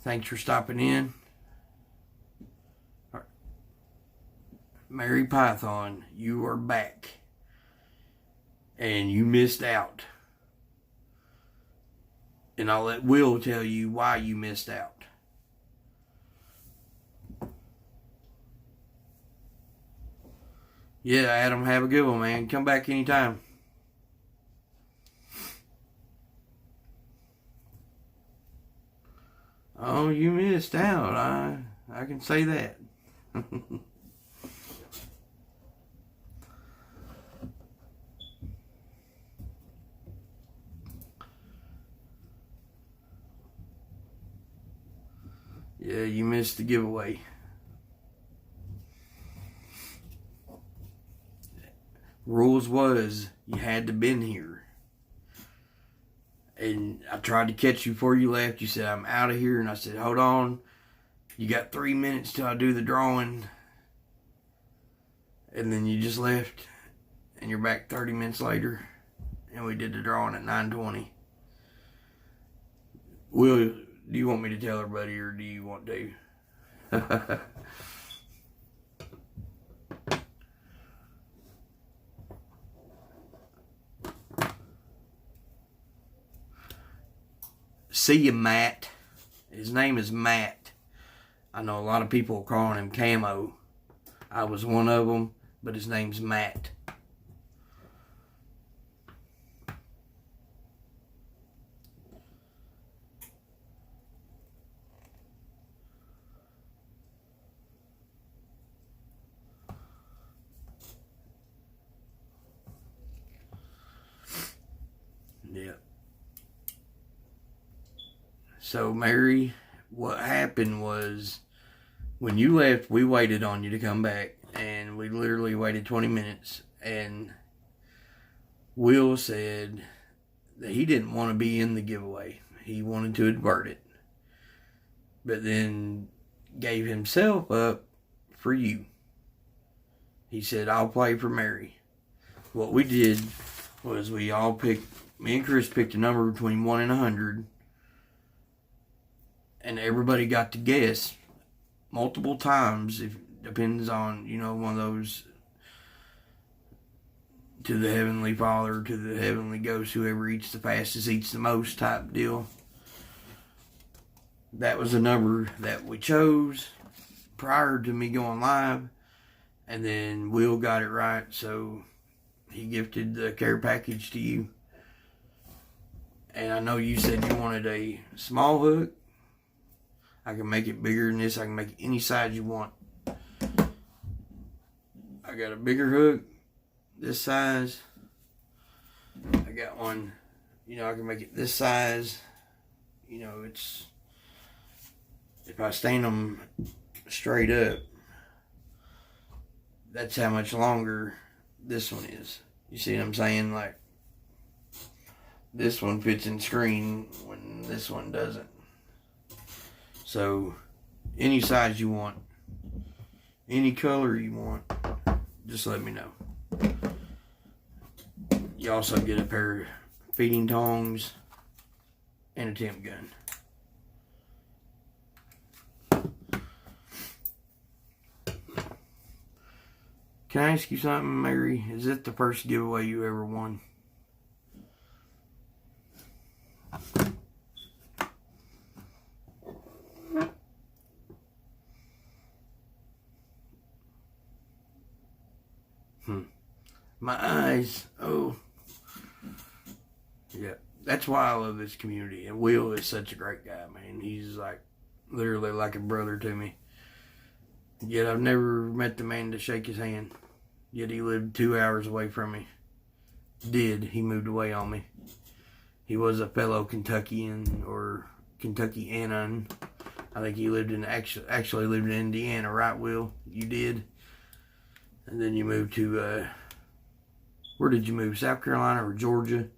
thanks for stopping in. Mary Python, you are back. And you missed out. And I'll let Will tell you why you missed out. Yeah, Adam, have a good one, man. Come back anytime. Oh, you missed out. I can say that. Yeah, you missed the giveaway. Rules was you had to been here. And I tried to catch you before you left. You said, I'm out of here. And I said, hold on. You got 3 minutes till I do the drawing. And then you just left. And you're back 30 minutes later. And we did the drawing at 9:20. Will, do you want me to tell everybody or do you want to? See you, Matt. His name is Matt. I know a lot of people are calling him Camo. I was one of them, but his name's Matt. Yeah. So, Mary, what happened was when you left, we waited on you to come back, and we literally waited 20 minutes, and Will said that he didn't want to be in the giveaway. He wanted to advert it, but then gave himself up for you. He said, I'll play for Mary. What we did was me and Chris picked a number between 1 and 100, and everybody got to guess multiple times. If depends on, one of those to the Heavenly Father, to the Heavenly Ghost, whoever eats the fastest eats the most type deal. That was the number that we chose prior to me going live, and then Will got it right, so he gifted the care package to you. And I know you said you wanted a small hook. I can make it bigger than this. I can make it any size you want. I got a bigger hook, this size. I got one, I can make it this size. It's, if I stand them straight up, that's how much longer this one is. You see what I'm saying? Like, this one fits in screen when this one doesn't. So, any size you want, any color you want, just let me know. You also get a pair of feeding tongs and a temp gun. Can I ask you something, Mary? Is it the first giveaway you ever won? My eyes, oh. Yeah, that's why I love this community. And Will is such a great guy, man. He's like, literally like a brother to me. Yet I've never met the man to shake his hand. Yet he lived 2 hours away from me. He moved away on me. He was a fellow Kentuckian or Kentuckianan. I think he lived actually lived in Indiana, right, Will? You did? And then you moved to, where did you move? South Carolina or Georgia?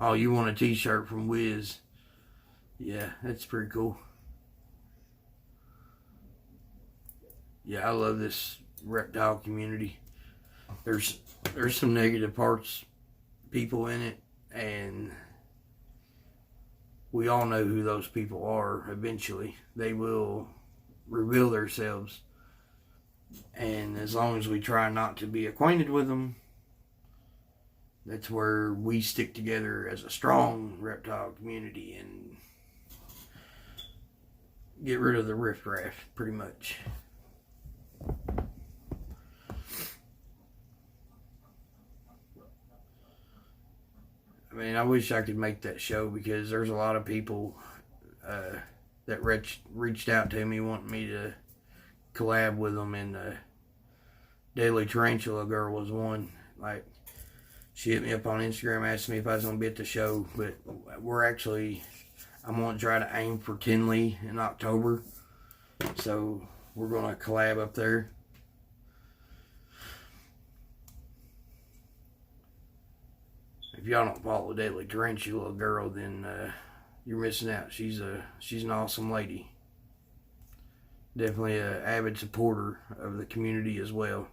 Oh, you want a t-shirt from Wiz? Yeah, that's pretty cool. Yeah, I love this reptile community. There's some negative people in it, and we all know who those people are. Eventually they will reveal themselves, and as long as we try not to be acquainted with them, that's where we stick together as a strong reptile community and get rid of the riffraff, pretty much. I mean, I wish I could make that show, because there's a lot of people that reached out to me wanting me to collab with them, and Daily Tarantula Girl was one. Like, she hit me up on Instagram, asked me if I was going to be at the show, but I'm going to try to aim for Tinley in October, so we're going to collab up there. If y'all don't follow Daily Tarantula Girl, then you're missing out. She's an awesome lady. Definitely an avid supporter of the community as well.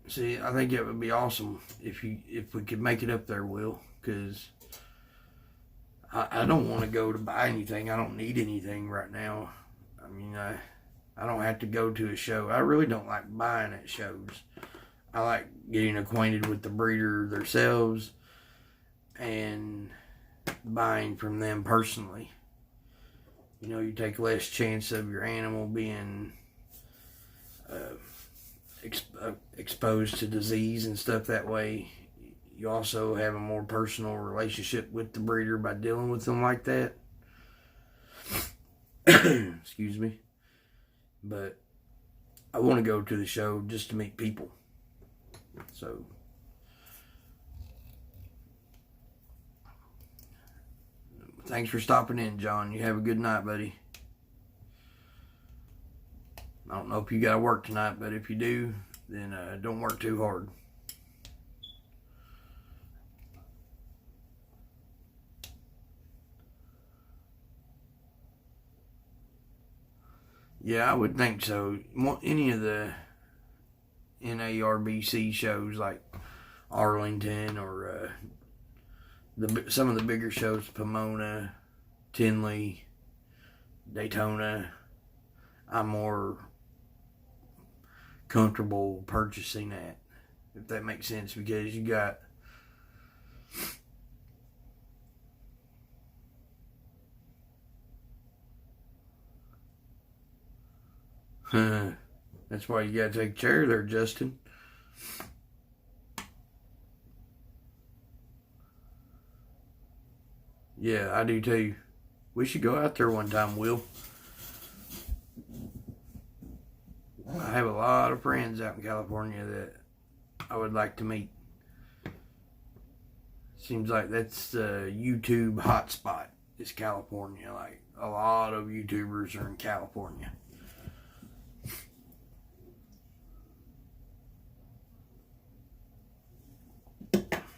See, I think it would be awesome if we could make it up there, Will, because I don't want to go to buy anything. I don't need anything right now. I mean, I don't have to go to a show. I really don't like buying at shows. I like getting acquainted with the breeder themselves and buying from them personally. You know, you take less chance of your animal being exposed to disease and stuff that way. You also have a more personal relationship with the breeder by dealing with them like that. Excuse me. But I want to go to the show just to meet people. So thanks for stopping in, John. You have a good night, buddy. I don't know if you got to work tonight, but if you do, then don't work too hard. Yeah, I would think so. Any of the NARBC shows like Arlington or some of the bigger shows, Pomona, Tinley, Daytona, I'm more comfortable purchasing that, if that makes sense, because you got that's why you gotta take a chair there, Justin. Yeah, I do too. We should go out there one time, Will. I have a lot of friends out in California that I would like to meet. Seems like that's the YouTube hotspot, is California. Like, a lot of YouTubers are in California.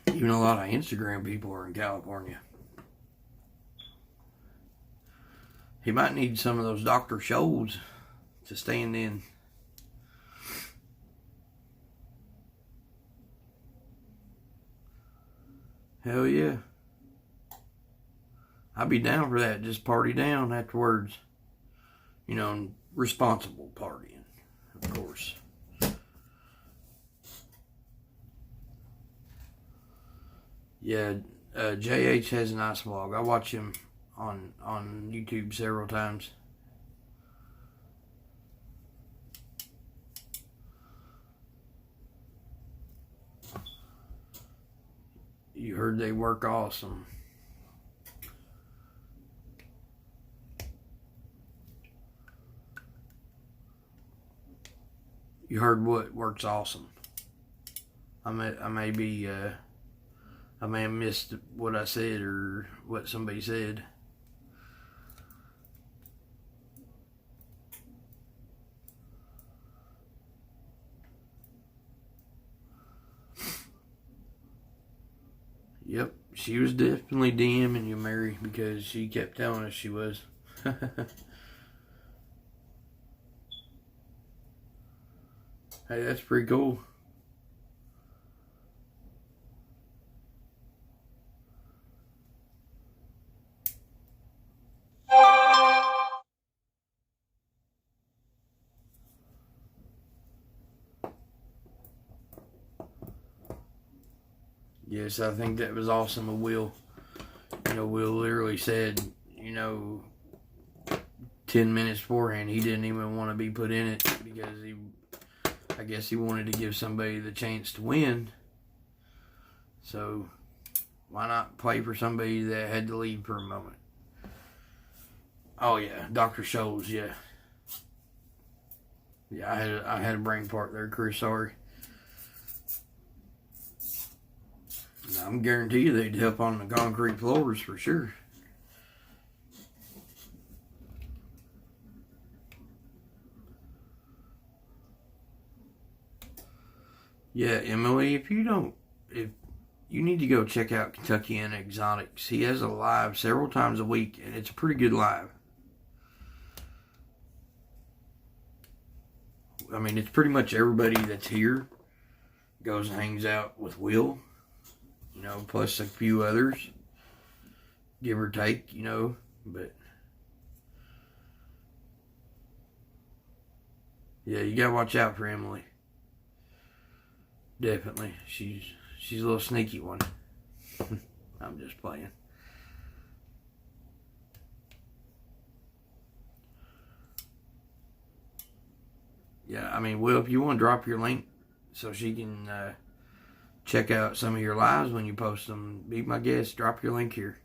Even a lot of Instagram people are in California. He might need some of those Dr. Scholl's to stand in. Hell yeah. I'd be down for that. Just party down afterwards. You know, responsible partying, of course. Yeah, JH has a nice vlog. I watch him on YouTube several times. You heard they work awesome. You heard what works awesome. I may have missed what I said or what somebody said. she was definitely DMing you, Mary, because she kept telling us she was. Hey, that's pretty cool. Yes, I think that was awesome of Will. You know, Will literally said, 10 minutes beforehand, he didn't even want to be put in it because I guess he wanted to give somebody the chance to win. So, why not play for somebody that had to leave for a moment? Oh, yeah, Dr. Scholes, yeah. Yeah, I had a brain part there, Chris, sorry. I'm guarantee you they'd help on the concrete floors for sure. Yeah, Emily, if you need to go check out Kentucky and Exotics. He has a live several times a week, and it's a pretty good live. I mean, it's pretty much everybody that's here goes and hangs out with Will, plus a few others, give or take, but yeah, you gotta watch out for Emily. Definitely. She's a little sneaky one. I'm just playing. Yeah, I mean, Will, if you want to drop your link so she can check out some of your lives when you post them, be my guest, drop your link here.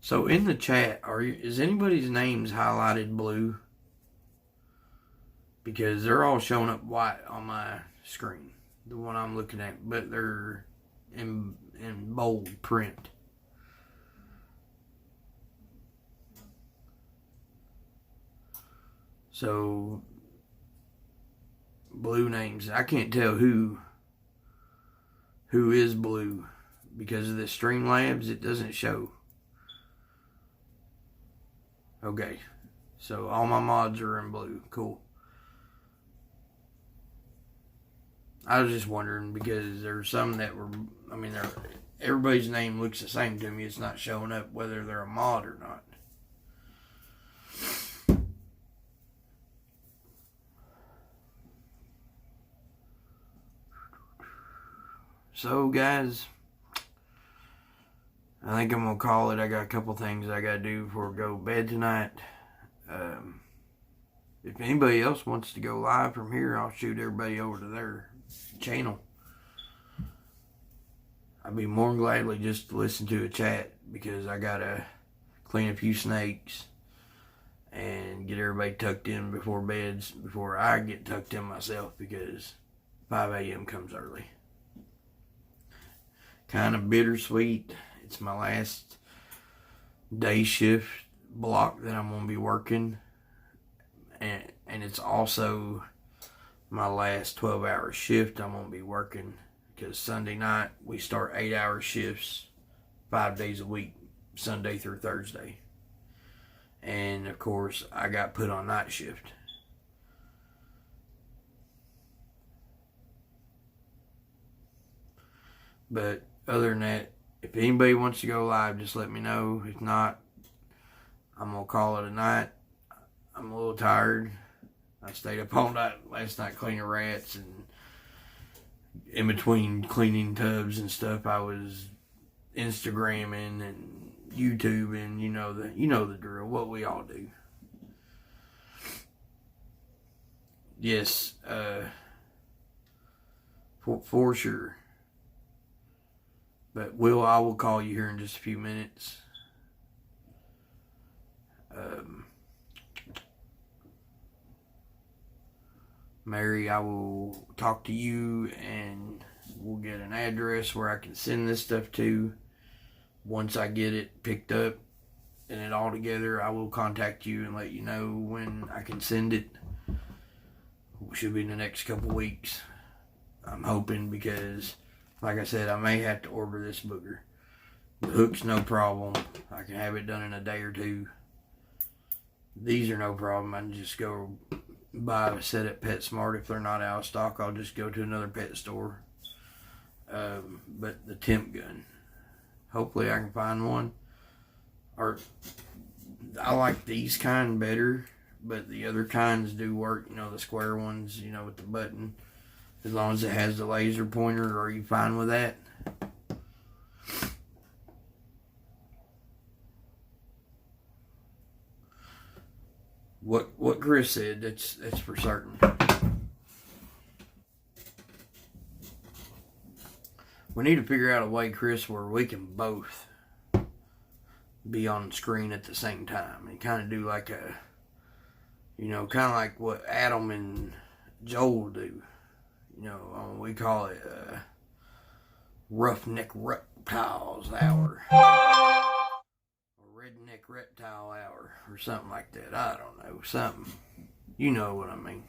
So in the chat, is anybody's names highlighted blue? Because they're all showing up white on my screen, the one I'm looking at, but they're in bold print. So blue names. I can't tell who is blue because of the Streamlabs. It doesn't show. Okay, so all my mods are in blue. Cool. I was just wondering because there's some that were, everybody's name looks the same to me. It's not showing up whether they're a mod or not. So, guys, I think I'm going to call it. I got a couple things I got to do before I go to bed tonight. If anybody else wants to go live from here, I'll shoot everybody over to their channel. I'd be more than gladly just to listen to a chat because I got to clean a few snakes and get everybody tucked in before beds, before I get tucked in myself because 5 a.m. comes early. Kind of bittersweet. It's my last day shift block that I'm going to be working. And it's also my last 12-hour shift I'm going to be working because Sunday night we start 8-hour shifts 5 days a week, Sunday through Thursday. And of course, I got put on night shift. But other than that, if anybody wants to go live, just let me know. If not, I'm going to call it a night. I'm a little tired. I stayed up all night last night cleaning rats, and in between cleaning tubs and stuff, I was Instagramming and YouTubing. You know the drill. What we all do. Yes, for sure. But I will call you here in just a few minutes. Mary, I will talk to you and we'll get an address where I can send this stuff to. once I get it picked up and it all together, I will contact you and let you know when I can send it. Should be in the next couple weeks, I'm hoping, because like I said, I may have to order this booger. The hook's no problem. I can have it done in a day or two. These are no problem. I can just go buy a set at PetSmart. If they're not out of stock, I'll just go to another pet store. But the temp gun, hopefully I can find one. Or I like these kind better, but the other kinds do work. You know, the square ones, you know, with the button. As long as it has the laser pointer, are you fine with that? What Chris said, that's for certain. We need to figure out a way, Chris, where we can both be on the screen at the same time and kind of do like a, you know, kind of like what Adam and Joel do. You know, we call it Roughneck Reptiles Hour. Redneck Reptile Hour or something like that. I don't know. Something. You know what I mean.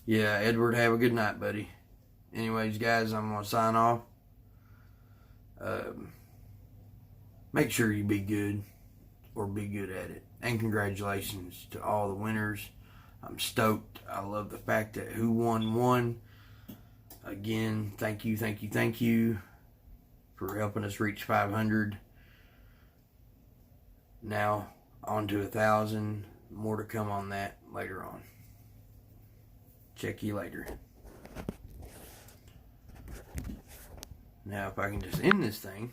Yeah, Edward, have a good night, buddy. Anyways, guys, I'm going to sign off. Make sure you be good or be good at it. And congratulations to all the winners. I'm stoked. I love the fact that who won. Again, thank you for helping us reach 500. Now, on to 1,000. More to come on that later on. Check you later. Now, if I can just end this thing.